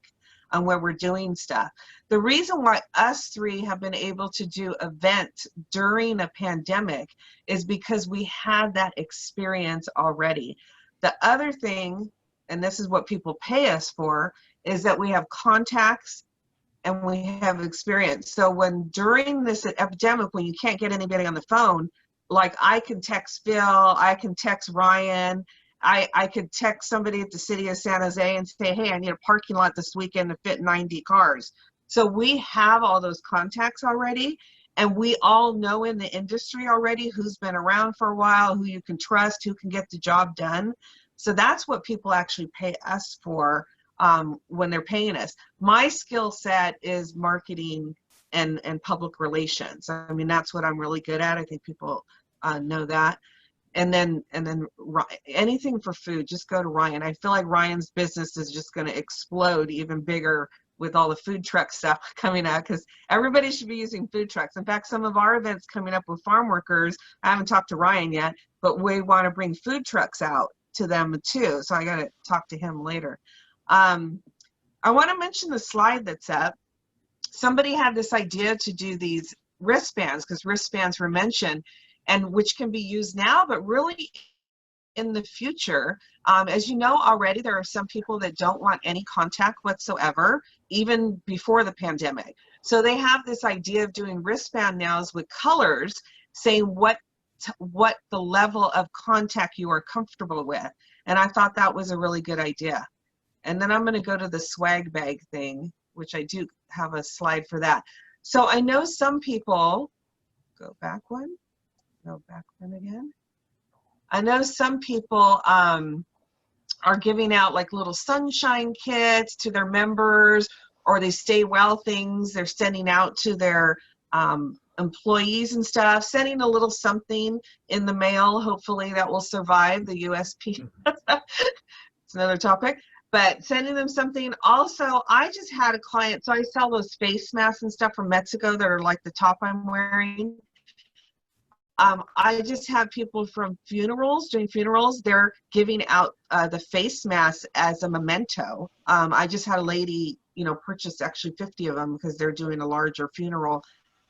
on where we're doing stuff. The reason why us three have been able to do events during a pandemic is because we had that experience already. The other thing, and this is what people pay us for, is that we have contacts and we have experience. So when during this epidemic, when you can't get anybody on the phone, like I can text Phil, I can text Ryan, I could text somebody at the city of San Jose and say, hey, I need a parking lot this weekend to fit 90 cars. So we have all those contacts already, and we all know in the industry already who's been around for a while, who you can trust, who can get the job done. So that's what people actually pay us for when they're paying us. My skill set is marketing and public relations. I mean, that's what I'm really good at. I think people know that. And then anything for food, just go to Ryan. I feel like Ryan's business is just going to explode even bigger with all the food truck stuff coming out, because everybody should be using food trucks. In fact, some of our events coming up with farm workers, I haven't talked to Ryan yet, but we want to bring food trucks out to them too. So I got to talk to him later. I want to mention the slide that's up. Somebody had this idea to do these wristbands, because wristbands were mentioned, and which can be used now, but really in the future. As you know already, there are some people that don't want any contact whatsoever, even before the pandemic. So they have this idea of doing wristband nails with colors, saying what the level of contact you are comfortable with. And I thought that was a really good idea. And then I'm going to go to the swag bag thing, which I do have a slide for that. So I know some people, go back one. Go back one again. I know some people are giving out like little sunshine kits to their members, or they stay well things they're sending out to their employees and stuff, sending a little something in the mail. Hopefully that will survive the USP. It's another topic, but sending them something. Also, I just had a client, so I sell those face masks and stuff from Mexico that are like the top I'm wearing. I just have people from funerals, doing funerals, they're giving out the face masks as a memento. I just had a lady, purchase actually 50 of them because they're doing a larger funeral,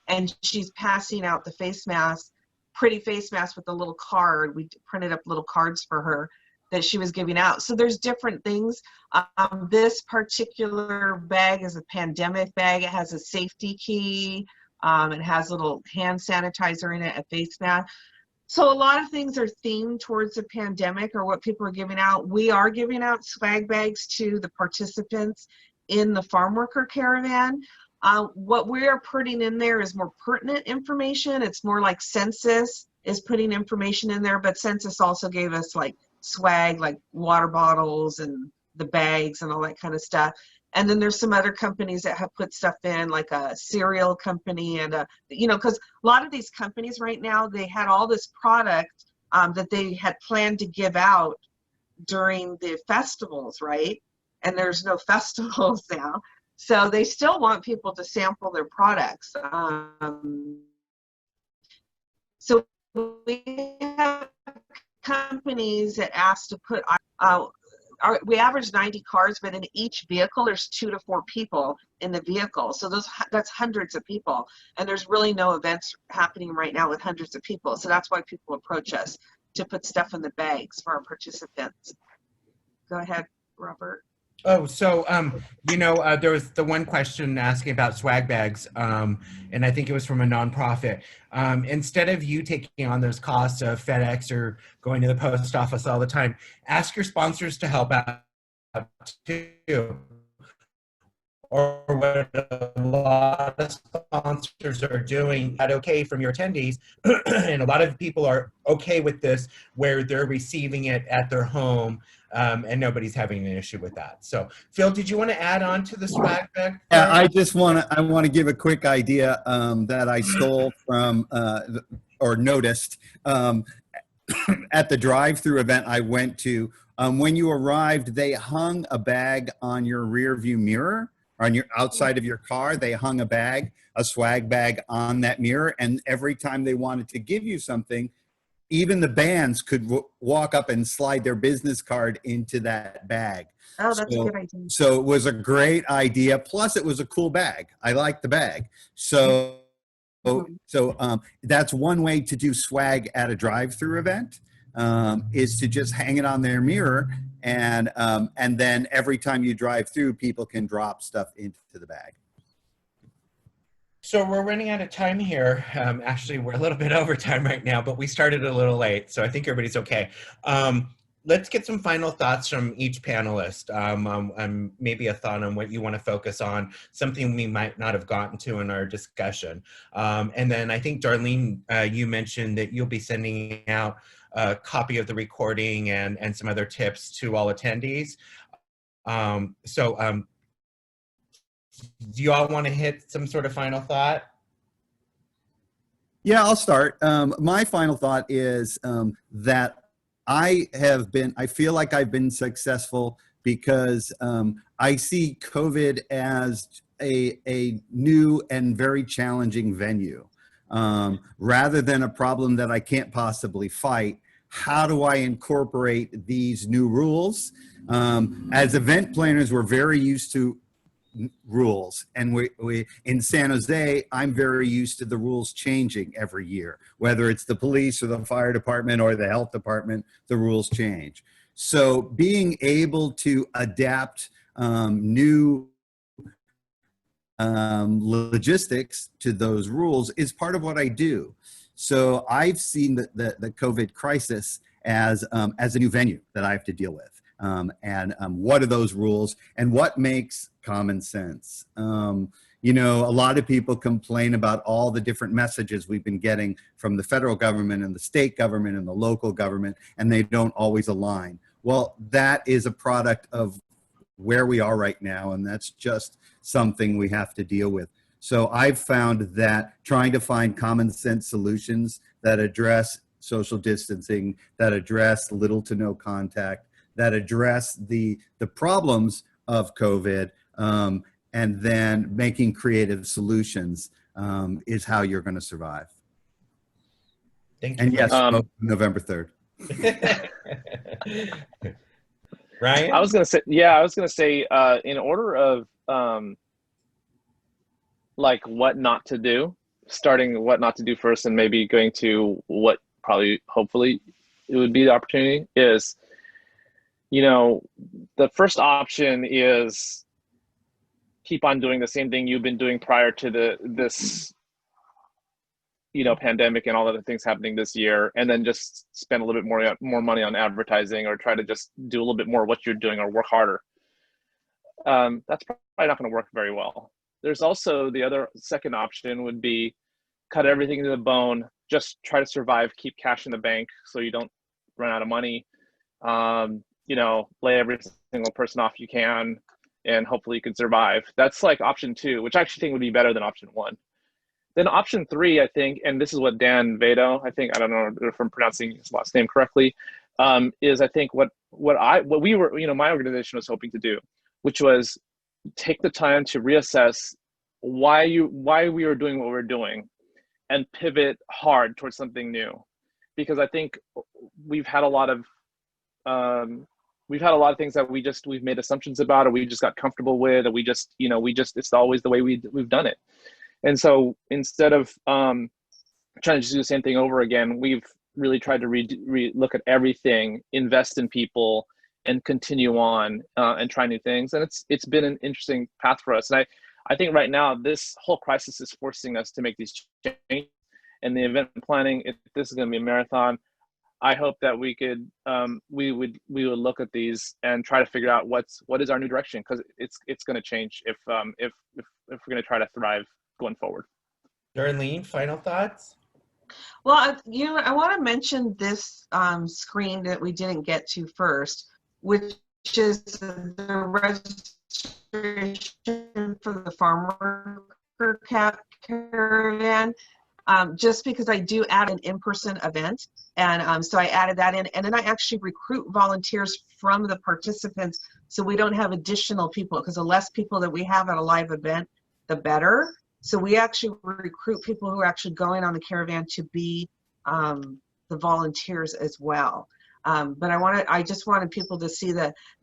and she's passing out the face mask, pretty face mask with a little card. We printed up little cards for her that she was giving out. So there's different things. This particular bag is a pandemic bag. It has a safety key. It has a little hand sanitizer in it, a face mask. So a lot of things are themed towards the pandemic, or what people are giving out. We are giving out swag bags to the participants in the farm worker caravan. What we are putting in there is more pertinent information. It's more like Census is putting information in there, but Census also gave us like swag, like water bottles and the bags and all that kind of stuff. And then there's some other companies that have put stuff in, like a cereal company, and because a lot of these companies right now, they had all this product that they had planned to give out during the festivals, right? And there's no festivals now. So they still want people to sample their products. So we have companies that ask to put we average 90 cars, but in each vehicle, there's 2 to 4 people in the vehicle. So that's hundreds of people. And there's really no events happening right now with hundreds of people. So that's why people approach us to put stuff in the bags for our participants. Go ahead, Robert. Oh, so there was the one question asking about swag bags, and I think it was from a nonprofit. Instead of you taking on those costs of FedEx or going to the post office all the time, ask your sponsors to help out too. Or what a lot of sponsors are doing, that okay from your attendees, and a lot of people are okay with this, where they're receiving it at their home, and nobody's having an issue with that. So, Phil, did you want to add on to the swag bag? Yeah, I want to give a quick idea that I stole from or noticed at the drive-through event I went to. When you arrived, they hung a bag on your rear view mirror. On your outside of your car, they hung a swag bag on that mirror, and every time they wanted to give you something, even the bands could walk up and slide their business card into that bag. Oh, that's a good idea. So it was a great idea. Plus, it was a cool bag. I liked the bag. So that's one way to do swag at a drive-through event, is to just hang it on their mirror, and then every time you drive through, people can drop stuff into the bag. So we're running out of time here. Actually, we're a little bit over time right now, but we started a little late, so I think everybody's okay. Let's get some final thoughts from each panelist, maybe a thought on what you want to focus on, something we might not have gotten to in our discussion. And then I think, Darlene, you mentioned that you'll be sending out a copy of the recording and some other tips to all attendees. Do you all want to hit some sort of final thought? Yeah, I'll start. My final thought is that I feel like I've been successful because I see COVID as a new and very challenging venue. Rather than a problem that I can't possibly fight, how do I incorporate these new rules? As event planners, we're very used to rules, and we in San Jose, I'm very used to the rules changing every year, whether it's the police or the fire department or the health department, the rules change. So being able to adapt new logistics to those rules is part of what I do. So I've seen the COVID crisis as a new venue that I have to deal with. What are those rules, and what makes common sense? A lot of people complain about all the different messages we've been getting from the federal government and the state government and the local government, and they don't always align. Well, that is a product of where we are right now, and that's just something we have to deal with. So I've found that trying to find common sense solutions that address social distancing, that address little to no contact, that address the problems of COVID, and then making creative solutions is how you're going to survive. Thank you. And yes, November 3rd. Ryan? I was going to say, in order of like what not to do, starting what not to do first and maybe going to what hopefully it would be the opportunity is, the first option is keep on doing the same thing you've been doing prior to this pandemic and all other things happening this year, and then just spend a little bit more money on advertising, or try to just do a little bit more of what you're doing, or work harder. That's probably not going to work very well. There's also the other second option would be cut everything to the bone, just try to survive, keep cash in the bank so you don't run out of money. Lay every single person off you can, and hopefully you can survive. That's like option 2, which I actually think would be better than option 1. Then option 3, I think, and this is what Dan Vado, I don't know if I'm pronouncing his last name correctly, is I think what we were, my organization was hoping to do, which was take the time to reassess why we were doing what we're doing, and pivot hard towards something new. Because I think we've had a lot of things that we've made assumptions about, or we just got comfortable with, or it's always the way we've done it. And so instead of trying to just do the same thing over again, we've really tried to look at everything, invest in people, and continue on and try new things. And it's been an interesting path for us. And I think right now this whole crisis is forcing us to make these changes. And the event planning, if this is going to be a marathon, I hope that we could we would look at these and try to figure out what is our new direction, because it's going to change if we're going to try to thrive going forward. Darlene, final thoughts? Well, I want to mention this screen that we didn't get to first, which is the registration for the farm worker caravan. Just because I do add an in-person event, and so I added that in, and then I actually recruit volunteers from the participants, so we don't have additional people, because the less people that we have at a live event, the better. So we actually recruit people who are actually going on the caravan to be the volunteers as well. But I just wanted people to see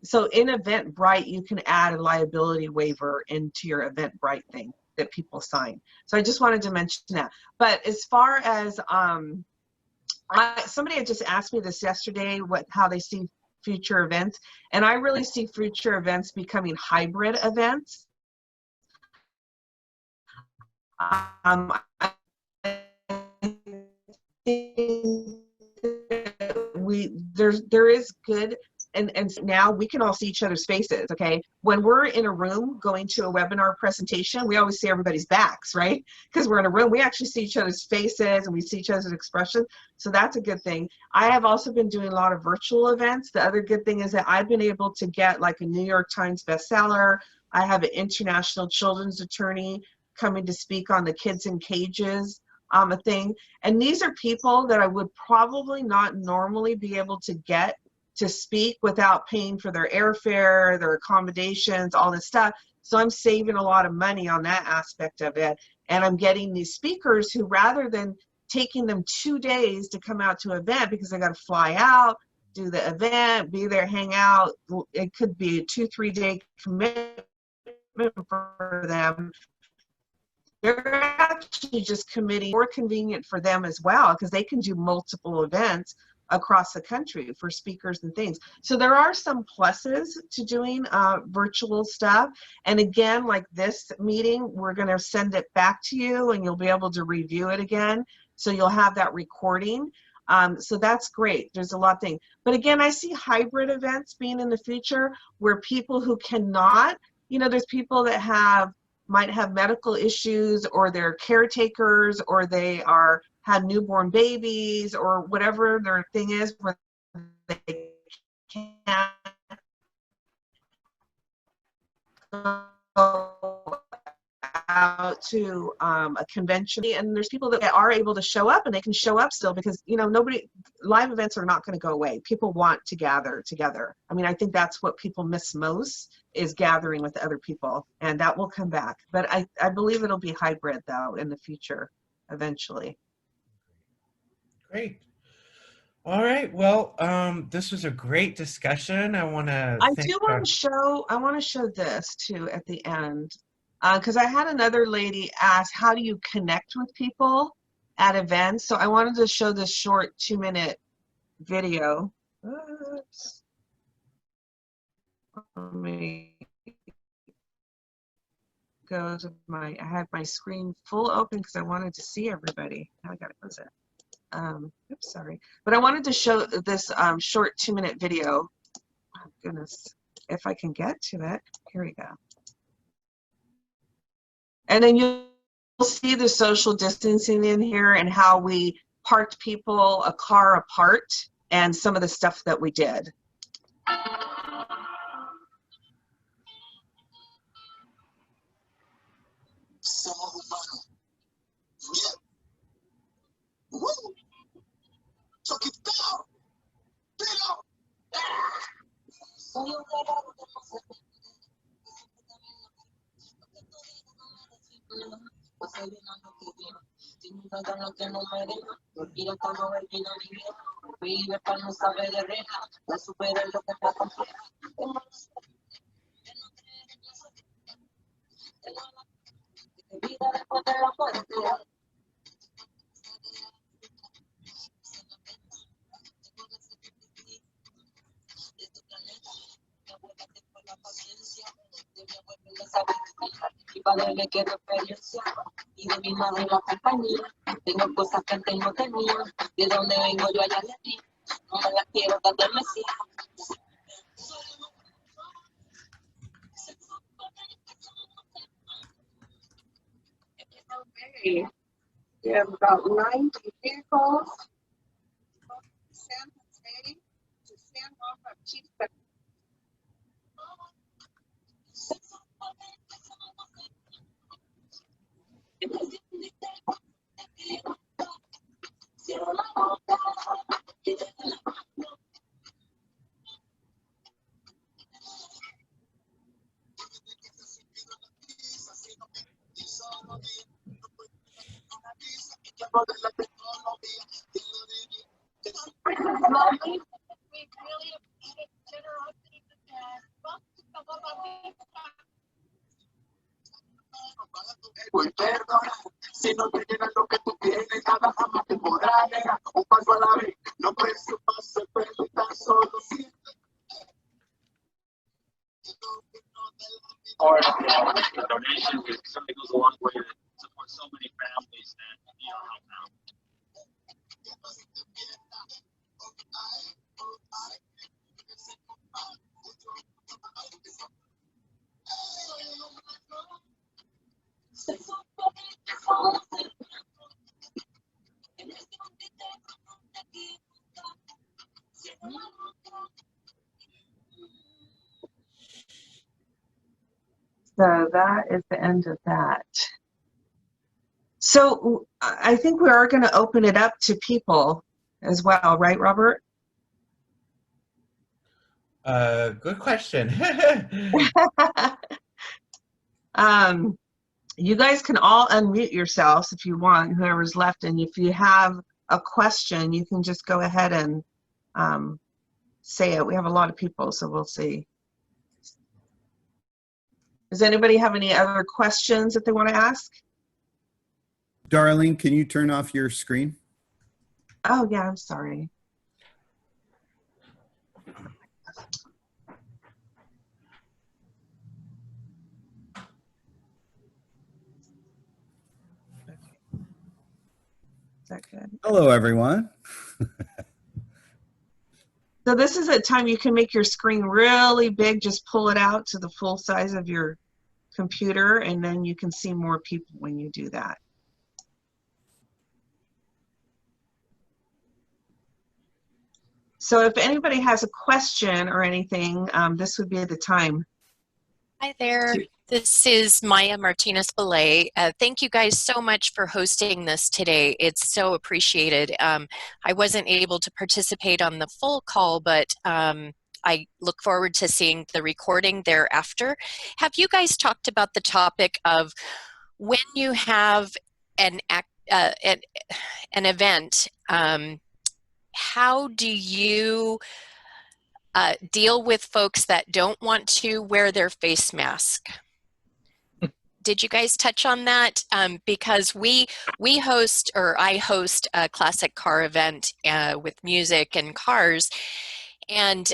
so in Eventbrite, you can add a liability waiver into your Eventbrite thing that people sign. So I just wanted to mention that. But as far as, somebody had just asked me this yesterday, how they see future events. And I really see future events becoming hybrid events. There is good, and now we can all see each other's faces. Okay, when we're in a room going to a webinar presentation, we always see everybody's backs, right? Because we're in a room, we actually see each other's faces and we see each other's expressions. So that's a good thing. I have also been doing a lot of virtual events. The other good thing is that I've been able to get like a New York Times bestseller. I have an international children's attorney coming to speak on the kids in cages a thing. And these are people that I would probably not normally be able to get to speak without paying for their airfare, their accommodations, all this stuff. So I'm saving a lot of money on that aspect of it. And I'm getting these speakers who, rather than taking them 2 days to come out to an event because they got to fly out, do the event, be there, hang out, it could be a 2-3 day commitment for them. They're actually just committing more convenient for them as well, because they can do multiple events across the country for speakers and things. So there are some pluses to doing virtual stuff. And again, like this meeting, we're going to send it back to you and you'll be able to review it again. So you'll have that recording. So that's great. There's a lot of things. But again, I see hybrid events being in the future where people who cannot, there's people that might have medical issues, or they're caretakers, or they had newborn babies, or whatever their thing is, where they can't go out to a convention. And there's people that are able to show up, and they can show up still, because live events are not going to go away. People want to gather together. I mean, I think that's what people miss most, is gathering with other people, and that will come back. But I believe it'll be hybrid though in the future eventually. Great. All right. Well, this was a great discussion. I want to show this too at the end, because I had another lady ask, how do you connect with people at events? So I wanted to show this short 2-minute video. Oops. Let me go to I had my screen full open because I wanted to see everybody. Now I gotta close it. Oops, sorry. But I wanted to show this short 2-minute video. Oh, goodness, if I can get to it. Here we go. And then you'll see the social distancing in here and how we parked people a car apart and some of the stuff that we did. Somos humanos. Yeah. Woo. Check it down. Dilo. padre me quedó experienciado y de mi madre la compañía. Tengo cosas que antes no tenía, de donde vengo yo allá de ti. No me las quiero dar del Mesías. Okay. We have about 90 vehicles. San Jose to San Juan Bautista. Pues perdona, si no te llenas lo que tú tienes, nada jamás te podrá negar. Un paso a la vez, no precio más, pero tan solo si. Or the donation, it certainly goes a long way to support so many families that need our help now. So that is the end of that. So I think we are going to open it up to people as well, right, Robert? Good question. You guys can all unmute yourselves if you want, whoever's left, and if you have a question, you can just go ahead and say it. We have a lot of people, so we'll see. Does anybody have any other questions that they want to ask? Darlene, can you turn off your screen? Oh, yeah, I'm sorry. Is that good? Hello, everyone. So this is a time you can make your screen really big. Just pull it out to the full size of your computer, and then you can see more people when you do that. So if anybody has a question or anything, this would be the time. Hi there. This is Maya Martinez-Belay. Thank you guys so much for hosting this today. It's so appreciated. I wasn't able to participate on the full call, but I look forward to seeing the recording thereafter. Have you guys talked about the topic of when you have an event, how do you deal with folks that don't want to wear their face mask? Did you guys touch on that? Because we host, or I host, a classic car event with music and cars, and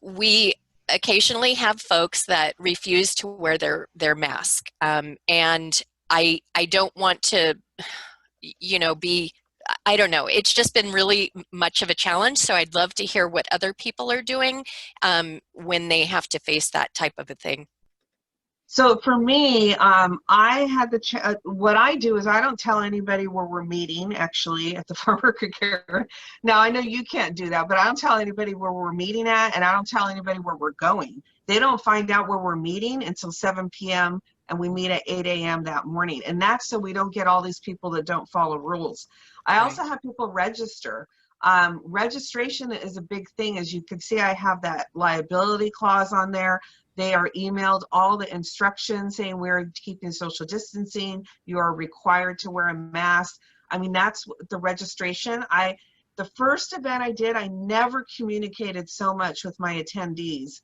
we occasionally have folks that refuse to wear their mask, and I don't want to, you know, be, I don't know, it's just been really much of a challenge, so I'd love to hear what other people are doing when they have to face that type of a thing. So for me, I had the what I do is I don't tell anybody where we're meeting, actually, at the Farm Worker Care. Now, I know you can't do that, but I don't tell anybody where we're meeting at, and I don't tell anybody where we're going. They don't find out where we're meeting until 7 p.m., and we meet at 8 a.m. that morning. And that's so we don't get all these people that don't follow rules. I also have people register. Registration is a big thing. As you can see, I have that liability clause on there. They are emailed all the instructions saying we're keeping social distancing. You are required to wear a mask. I mean, that's the registration. The first event I did, I never communicated so much with my attendees.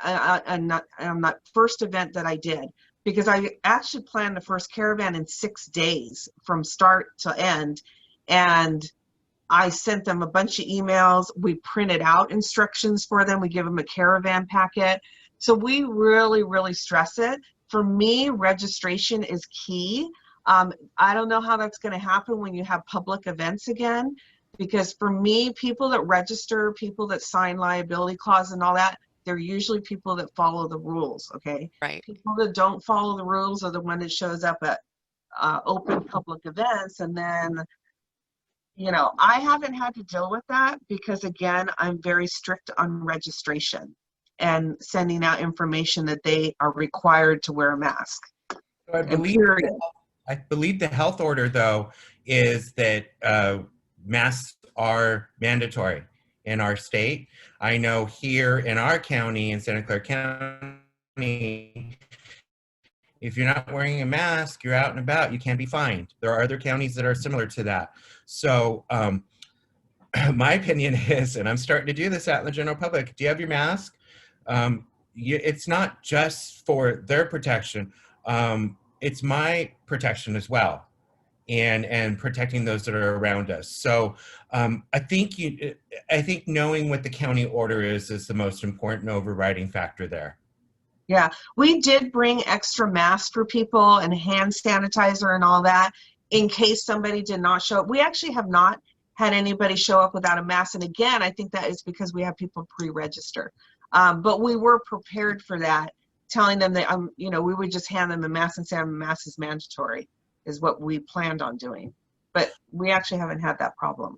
On that first event that I did, because I actually planned the first caravan in 6 days from start to end. And I sent them a bunch of emails. We printed out instructions for them. We give them a caravan packet. So we really, really stress it, for me, registration is key. I don't know how that's going to happen when you have public events again, because for me, people that register, people that sign liability clause and all that, they're usually people that follow the rules, okay? Right. People that don't follow the rules are the one that shows up at open public events. And then, you know, I haven't had to deal with that because, again, I'm very strict on registration and sending out information that they are required to wear a mask. So I believe the health order, though, is that masks are mandatory in our state. I know here in our county, in Santa Clara County, if you're not wearing a mask, you're out and about, you can be fined. There are other counties that are similar to that. So my opinion is, and I'm starting to do this out in the general public, do you have your mask? It's not just for their protection. It's my protection as well, and protecting those that are around us. So I think knowing what the county order is the most important overriding factor there. Yeah, we did bring extra masks for people and hand sanitizer and all that in case somebody did not show up. We actually have not had anybody show up without a mask. And again, I think that is because we have people pre-register. But we were prepared for that, telling them that, you know, we would just hand them a mask and say a mask is mandatory, is what we planned on doing. But we actually haven't had that problem.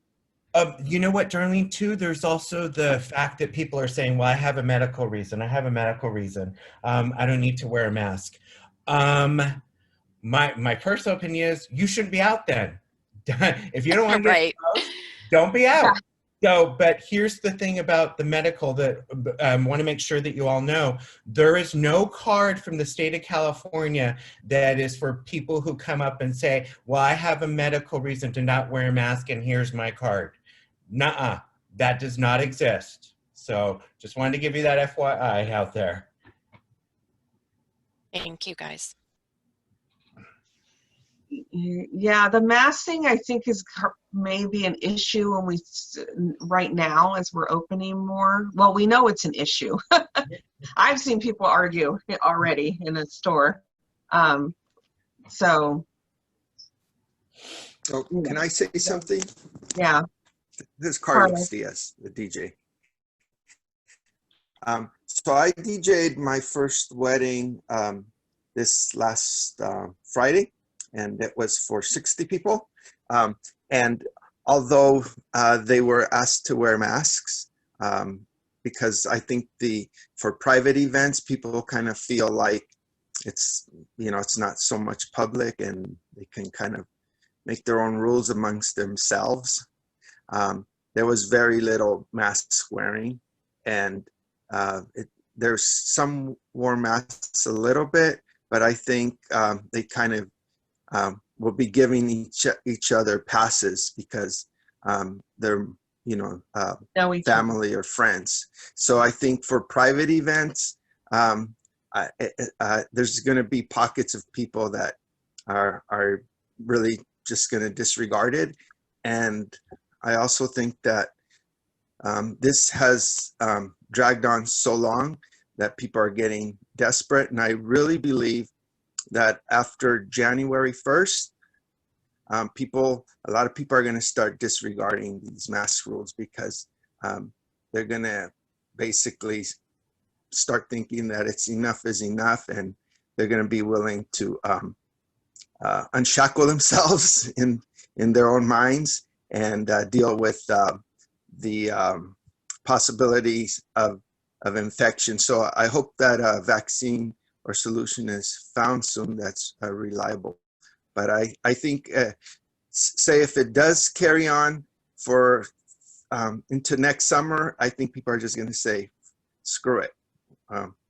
You know what, Darlene, too, there's also the fact that people are saying, well, I have a medical reason. I have a medical reason. I don't need to wear a mask. My personal opinion is you shouldn't be out then. If you don't want to Right. don't be out. So, but here's the thing about the medical that I want to make sure that you all know. There is no card from the state of California that is for people who come up and say, well, I have a medical reason to not wear a mask and here's my card. Nuh-uh, that does not exist. So just wanted to give you that FYI out there. Thank you, guys. Yeah, the mask thing I think is maybe an issue when we, right now as we're opening more. Well, we know it's an issue. I've seen people argue already in a store. So. Oh, can I say something? Yeah. This is Carlos Diaz, the DJ. So I DJ'd my first wedding this last Friday, and it was for 60 people. And although they were asked to wear masks, because I think for private events, people kind of feel like it's, you know, it's not so much public and they can kind of make their own rules amongst themselves. There was very little mask wearing, and there's some wore masks a little bit, but I think they kind of will be giving each other passes because they're, you know, family or friends. So I think for private events, there's going to be pockets of people that are really just going to disregard it. And I also think that this has dragged on so long that people are getting desperate. And I really believe that after January 1st, a lot of people are going to start disregarding these mask rules because they're going to basically start thinking that it's enough is enough, and they're going to be willing to unshackle themselves in their own minds and deal with the possibilities of infection. So I hope that a vaccine or solution is found soon that's reliable. But I think, say if it does carry on for into next summer, I think people are just going to say, screw it,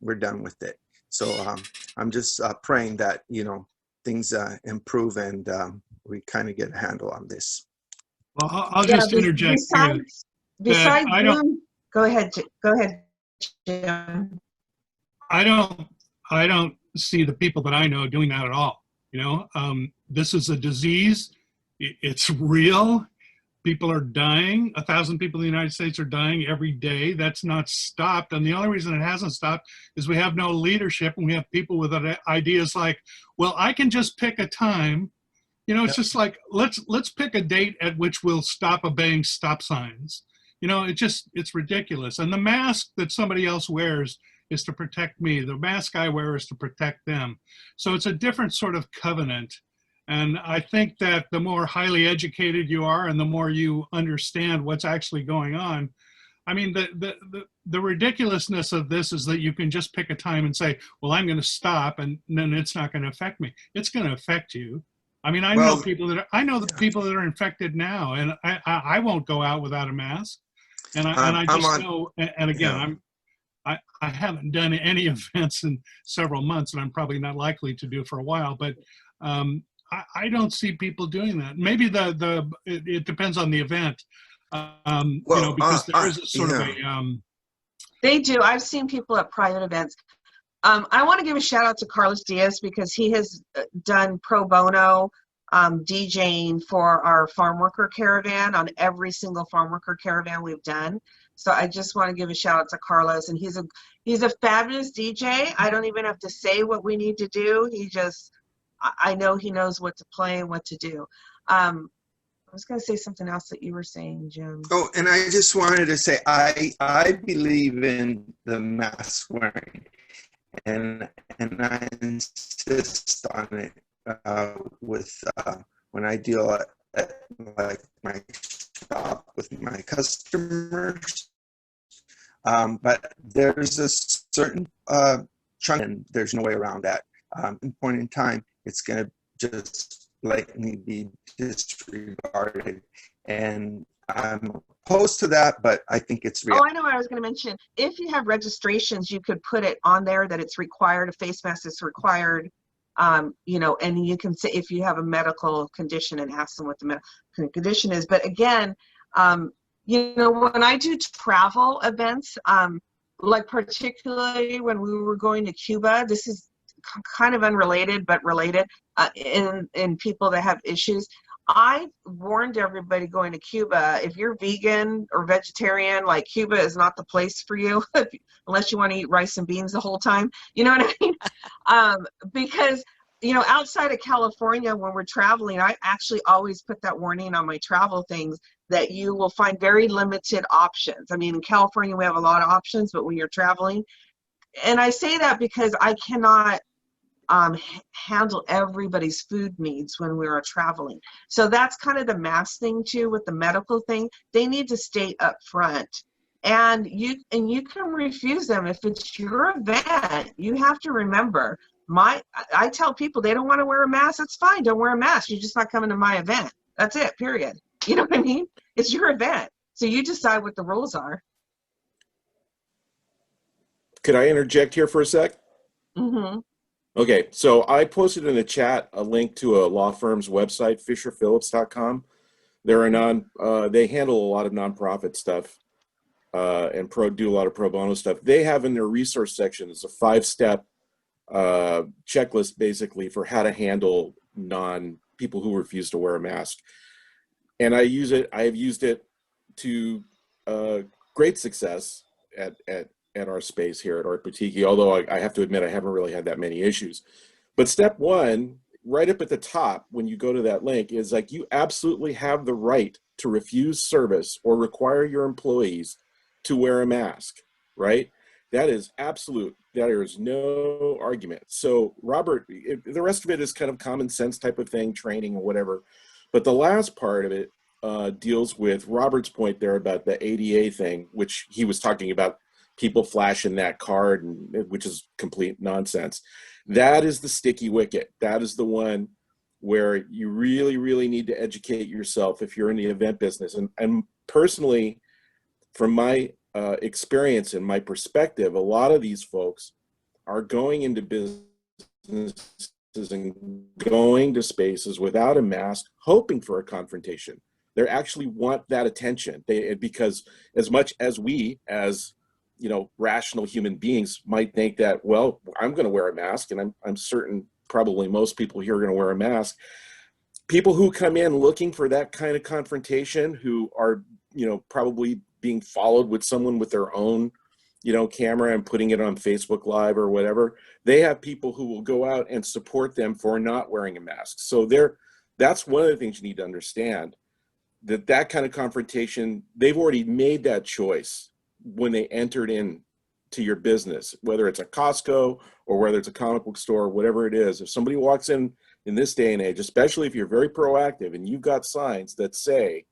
we're done with it. So I'm just praying that, you know, things improve and we kind of get a handle on this. Well, I'll just interject here. Besides Zoom, go ahead, Jim. I don't see the people that I know doing that at all. You know, this is a disease. It's real. people are dying. 1,000 people in the United States are dying every day. That's not stopped. And the only reason it hasn't stopped is we have no leadership, and we have people with ideas like, well, I can just pick a time. You know, it's just like, let's pick a date at which we'll stop obeying stop signs. You know, it's ridiculous. And the mask that somebody else wears is to protect me. The mask I wear is to protect them. So it's a different sort of covenant. And I think that the more highly educated you are and the more you understand what's actually going on, I mean, the ridiculousness of this is that you can just pick a time and say, well, I'm going to stop, and then it's not going to affect me. It's going to affect you. I mean, I know the people that are infected now, and I won't go out without a mask. And I just know, and again, I haven't done any events in several months, and I'm probably not likely to do for a while, but I don't see people doing that. Maybe it depends on the event, you know, because there is a sort of a... They do. I've seen people at private events. I want to give a shout out to Carlos Diaz, because he has done pro bono DJing for our farm worker caravan on every single farm worker caravan we've done. So I just want to give a shout out to Carlos, and he's a fabulous DJ. I don't even have to say what we need to do. I know he knows what to play and what to do. I was going to say something else that you were saying, Jim. Oh, and I just wanted to say, I believe in the mask wearing, and I insist on it when I deal at like my shop with my customers. But there's a certain chunk, and there's no way around that. At a point in time, it's going to just blatantly be disregarded. And I'm opposed to that, but I think it's real. Oh, I know what I was going to mention. If you have registrations, you could put it on there that it's required, a face mask is required, you know, and you can say if you have a medical condition and ask them what the medical condition is. But again, you know, when I do travel events, like particularly when we were going to Cuba, this is kind of unrelated but related, in people that have issues. I warned everybody going to Cuba, if you're vegan or vegetarian, like Cuba is not the place for you unless you want to eat rice and beans the whole time. You know what I mean? Because, you know, outside of California, when we're traveling, I actually always put that warning on my travel things that you will find very limited options. I mean, in California, we have a lot of options, but when you're traveling, and I say that because I cannot handle everybody's food needs when we are traveling. So that's kind of the mask thing too with the medical thing. They need to stay up front, and you can refuse them if it's your event. You have to remember, I tell people they don't want to wear a mask, that's fine, don't wear a mask, you're just not coming to my event. That's it, period. You know what I mean? It's your event, so you decide what the rules are. Could I interject here for a sec? Mm-hmm. Okay, so I posted in the chat a link to a law firm's website, FisherPhillips.com. They handle a lot of nonprofit stuff and do a lot of pro bono stuff. They have in their resource section, it's a 5-step checklist basically for how to handle people who refuse to wear a mask. And I have used it to great success at our space here at Art Boutique, although I have to admit I haven't really had that many issues. But step one, right up at the top when you go to that link, is like you absolutely have the right to refuse service or require your employees to wear a mask, right? That is absolute. There is no argument. So Robert, the rest of it is kind of common sense type of thing, training or whatever. But the last part of it deals with Robert's point there about the ADA thing, which he was talking about people flashing that card, which is complete nonsense. That is the sticky wicket. That is the one where you really, really need to educate yourself if you're in the event business. And personally, from my experience and my perspective, a lot of these folks are going into businesses and going to spaces without a mask, hoping for a confrontation. They actually want that attention. Because as much as we, as rational human beings might think that, well, I'm going to wear a mask, and I'm certain probably most people here are going to wear a mask. people who come in looking for that kind of confrontation, who are, probably being followed with someone with their own, camera and putting it on Facebook Live or whatever, they have people who will go out and support them for not wearing a mask. So that's one of the things you need to understand, that kind of confrontation, they've already made that choice when they entered in to your business, whether it's a Costco or whether it's a comic book store, whatever it is. If somebody walks in this day and age, especially if you're very proactive and you've got signs that say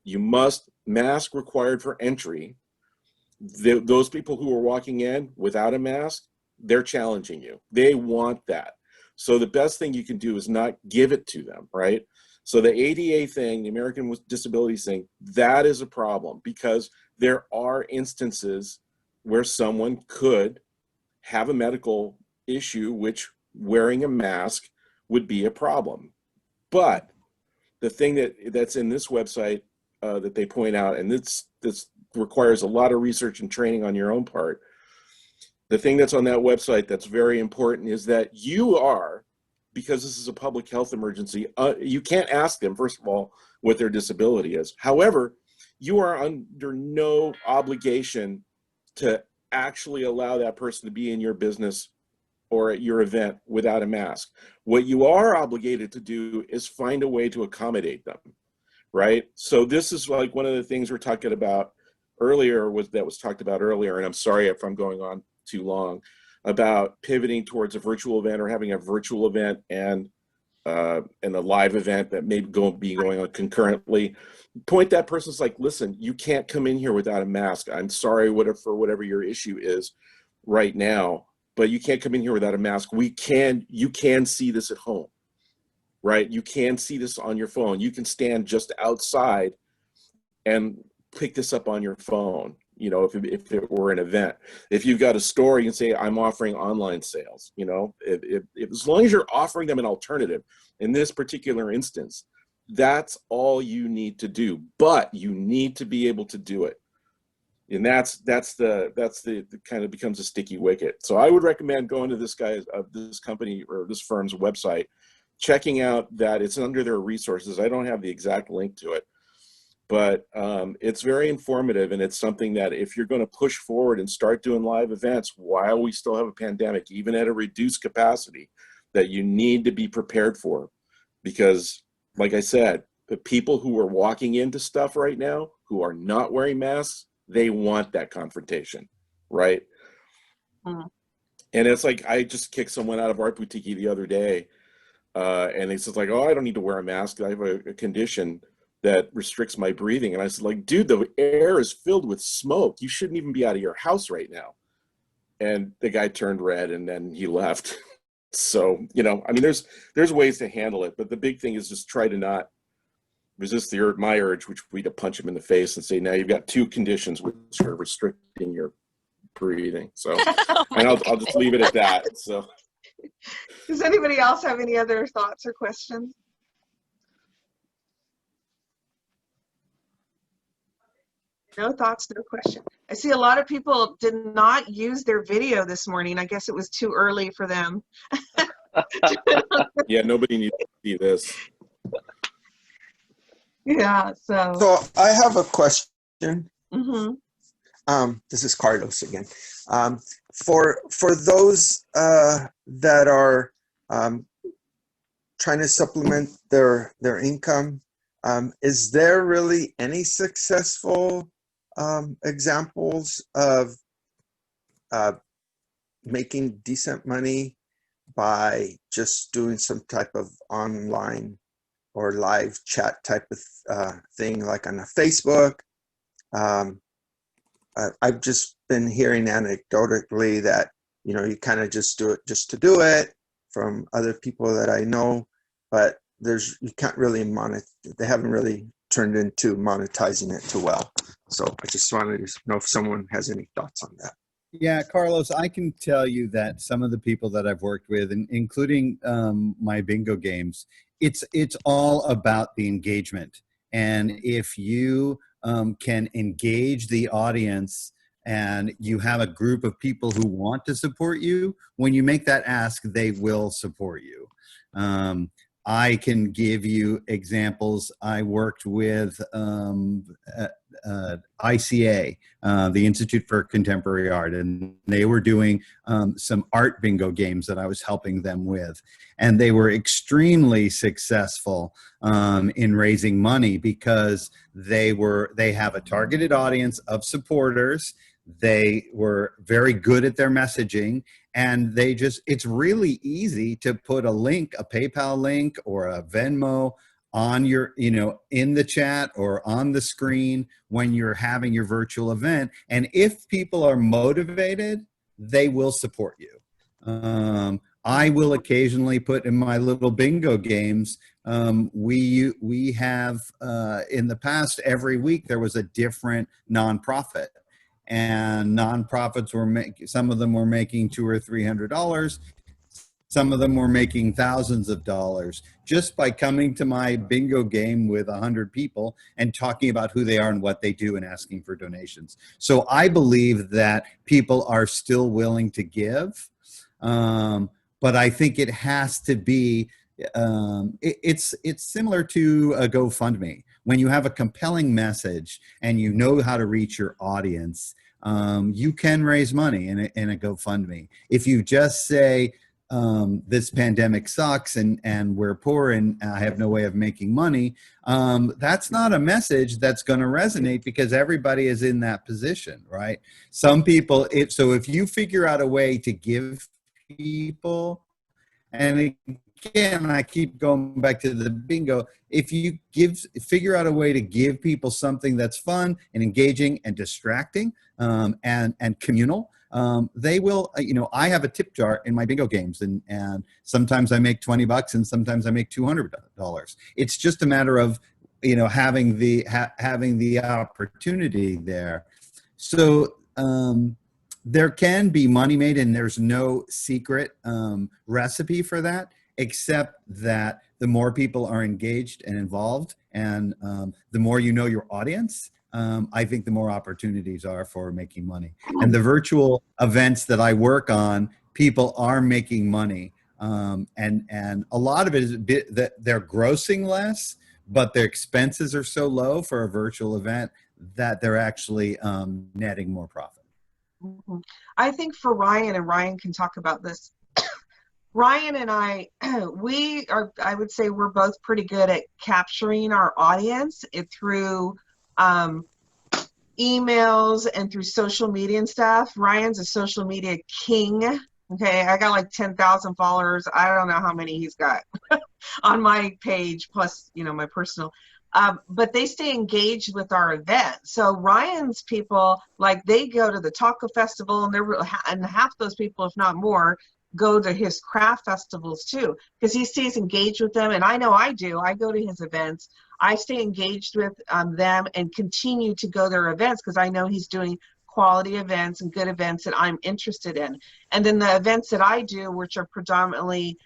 you must mask required for entry, those people who are walking in without a mask, they're challenging you. They want that. So the best thing you can do is not give it to them, right? So the ADA thing, the American with Disabilities thing, that is a problem, because there are instances where someone could have a medical issue which wearing a mask would be a problem. But the thing that's in this website that they point out, and this requires a lot of research and training on your own part, the thing that's on that website that's very important is that you are, because this is a public health emergency, you can't ask them, first of all, what their disability is. However, you are under no obligation to actually allow that person to be in your business or at your event without a mask. What you are obligated to do is find a way to accommodate them, right? So this is like one of the things we're talking about earlier, that was talked about earlier, and I'm sorry if I'm going on too long, about pivoting towards a virtual event or having a virtual event and a live event that may be going on concurrently. Point that person's like, listen, you can't come in here without a mask. I'm sorry for whatever your issue is right now, but you can't come in here without a mask. You can see this at home, right? You can see this on your phone. You can stand just outside and pick this up on your phone, if it were an event. If you've got a store, you can say, I'm offering online sales, if as long as you're offering them an alternative. In this particular instance, that's all you need to do, but you need to be able to do it. And that's the kind of becomes a sticky wicket. So I would recommend going to this company or this firm's website, checking out that it's under their resources. I don't have the exact link to it, but it's very informative, and it's something that if you're going to push forward and start doing live events while we still have a pandemic, even at a reduced capacity, that you need to be prepared for. Because like I said, the people who are walking into stuff right now who are not wearing masks, they want that confrontation, right? And it's like, I just kicked someone out of Art Boutique the other day, and it's just like, oh, I don't need to wear a mask. I have a condition that restricts my breathing. And I said, like, dude, the air is filled with smoke. You shouldn't even be out of your house right now. And the guy turned red and then he left. So, I mean, there's ways to handle it, but the big thing is just try to not resist my urge, which would be to punch him in the face and say, now you've got two conditions which are restricting your breathing. So, and I'll just leave it at that. So, does anybody else have any other thoughts or questions? No thoughts, no question. I see a lot of people did not use their video this morning. I guess it was too early for them. Yeah, nobody needs to see this. Yeah, so. So I have a question. Mm-hmm. This is Carlos again. For those that are trying to supplement their income, is there really any successful examples of making decent money by just doing some type of online or live chat type of thing, like on a Facebook? I've just been hearing anecdotally that, you kind of just do it just to do it from other people that I know, but you can't really they haven't really turned into monetizing it too well. So I just wanted to know if someone has any thoughts on that. Yeah, Carlos, I can tell you that some of the people that I've worked with, including my bingo games, it's all about the engagement. And if you can engage the audience and you have a group of people who want to support you, when you make that ask, they will support you. I can give you examples. I worked with ICA, the Institute for Contemporary Art, and they were doing some art bingo games that I was helping them with. And they were extremely successful in raising money because they have a targeted audience of supporters. They were very good at their messaging, and it's really easy to put a link, a PayPal link or a Venmo on your, in the chat or on the screen when you're having your virtual event. And if people are motivated, they will support you. I will occasionally put in my little bingo games. We have, in the past, every week there was a different nonprofit. And nonprofits some of them were making $200 or $300. Some of them were making thousands of dollars just by coming to my bingo game with 100 people and talking about who they are and what they do and asking for donations. So I believe that people are still willing to give, but I think it has to be, it's similar to a GoFundMe. When you have a compelling message and you know how to reach your audience, you can raise money in a GoFundMe. If you just say, this pandemic sucks and we're poor and I have no way of making money, that's not a message that's going to resonate because everybody is in that position, right? Some people, so if you figure out a way to give people, and again, I keep going back to the bingo, if you figure out a way to give people something that's fun and engaging and distracting, and communal, they will, I have a tip jar in my bingo games, and sometimes I make $20 and sometimes I make $200. It's just a matter of, having the opportunity there. So, there can be money made, and there's no secret recipe for that, except that the more people are engaged and involved, and the more you know your audience, I think the more opportunities are for making money. And the virtual events that I work on, people are making money. And a lot of it is that they're grossing less, but their expenses are so low for a virtual event that they're actually netting more profit. I think for Ryan, and Ryan can talk about this, Ryan and I would say we're both pretty good at capturing our audience through emails and through social media and stuff. Ryan's a social media king. Okay, I got like 10,000 followers. I don't know how many he's got on my page, plus, my personal. But they stay engaged with our event. So Ryan's people, like, they go to the taco festival, and half those people, if not more, go to his craft festivals too, because he stays engaged with them. And I know I do. I go to his events. I stay engaged with them and continue to go to their events because I know he's doing quality events and good events that I'm interested in. And then the events that I do, which are predominantly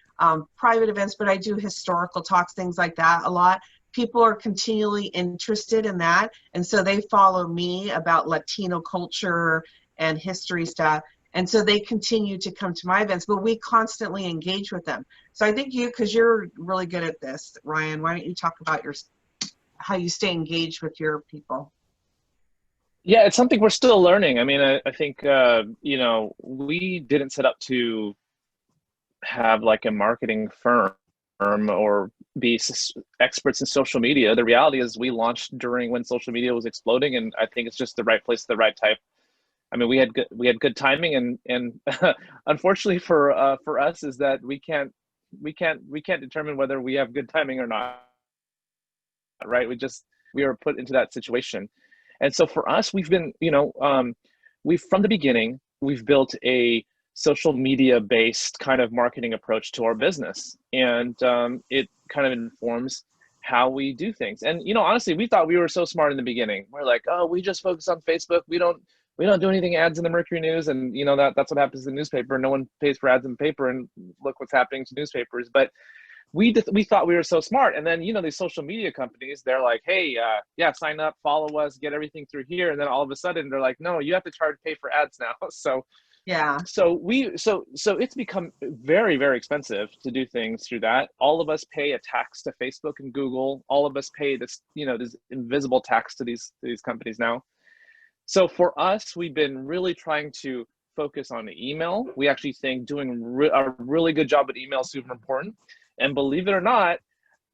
private events, but I do historical talks, things like that a lot. People are continually interested in that. And so they follow me about Latino culture and history stuff. And so they continue to come to my events, but we constantly engage with them. So I think because you're really good at this, Ryan, why don't you talk about how you stay engaged with your people? Yeah, it's something we're still learning. I mean, I think, we didn't set up to have like a marketing firm or be experts in social media. The reality is we launched during when social media was exploding, and I think it's just the right place, the right type. I mean, we had good timing, and unfortunately for us is that we can't determine whether we have good timing or not. Right? We are put into that situation, and so for us, we've been, from the beginning, we've built a social media based kind of marketing approach to our business, and it kind of informs how we do things. And honestly, we thought we were so smart in the beginning. We're like, oh, we just focus on Facebook. We don't do anything ads in the Mercury News, and that's what happens in the newspaper. No one pays for ads in the paper, and look what's happening to newspapers. But we thought we were so smart, and then these social media companies, they're like, hey, sign up, follow us, get everything through here, and then all of a sudden they're like, no, you have to pay for ads now. So Yeah. So it's become very, very expensive to do things through that. All of us pay a tax to Facebook and Google. All of us pay this, this invisible tax to these companies now. So for us, we've been really trying to focus on email. We actually think doing a really good job at email is super important. And believe it or not,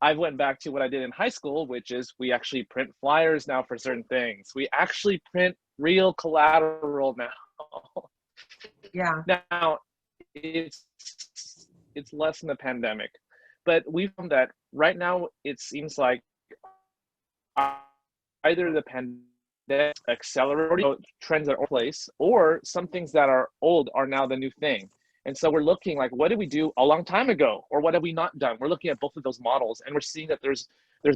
I went back to what I did in high school, which is we actually print flyers now for certain things. We actually print real collateral now. Yeah. Now, it's less in the pandemic, but we found that right now it seems like either the pandemic accelerated trends that are in place, or some things that are old are now the new thing. And so we're looking like, what did we do a long time ago, or what have we not done? We're looking at both of those models, and we're seeing that there's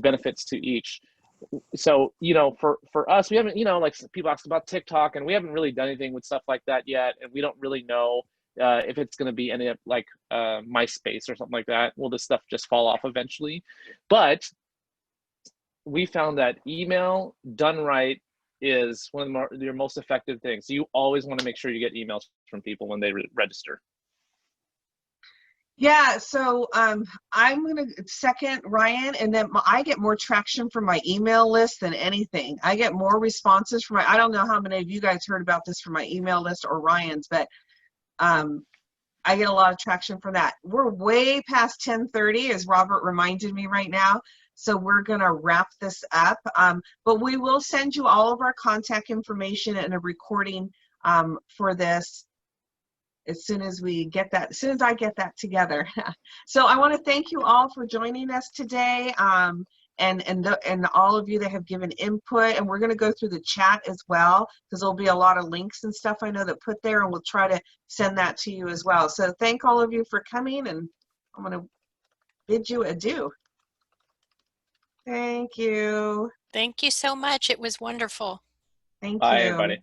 benefits to each. So, for us, we haven't, like people ask about TikTok, and we haven't really done anything with stuff like that yet. And we don't really know if it's going to be any like MySpace or something like that. Will this stuff just fall off eventually? But we found that email done right is one of your most effective things. So you always want to make sure you get emails from people when they register. Yeah, so I'm going to second Ryan, and then I get more traction from my email list than anything. I get more responses from I don't know how many of you guys heard about this from my email list or Ryan's, but I get a lot of traction from that. We're way past 10:30, as Robert reminded me right now, so we're going to wrap this up. But we will send you all of our contact information and a recording for this as soon as we get that, as soon as I get that together. So I want to thank you all for joining us today, and all of you that have given input. And we're going to go through the chat as well, because there'll be a lot of links and stuff I know that put there, and we'll try to send that to you as well. So thank all of you for coming, and I'm going to bid you adieu. Thank you. Thank you so much. It was wonderful. Thank Bye, you. everybody.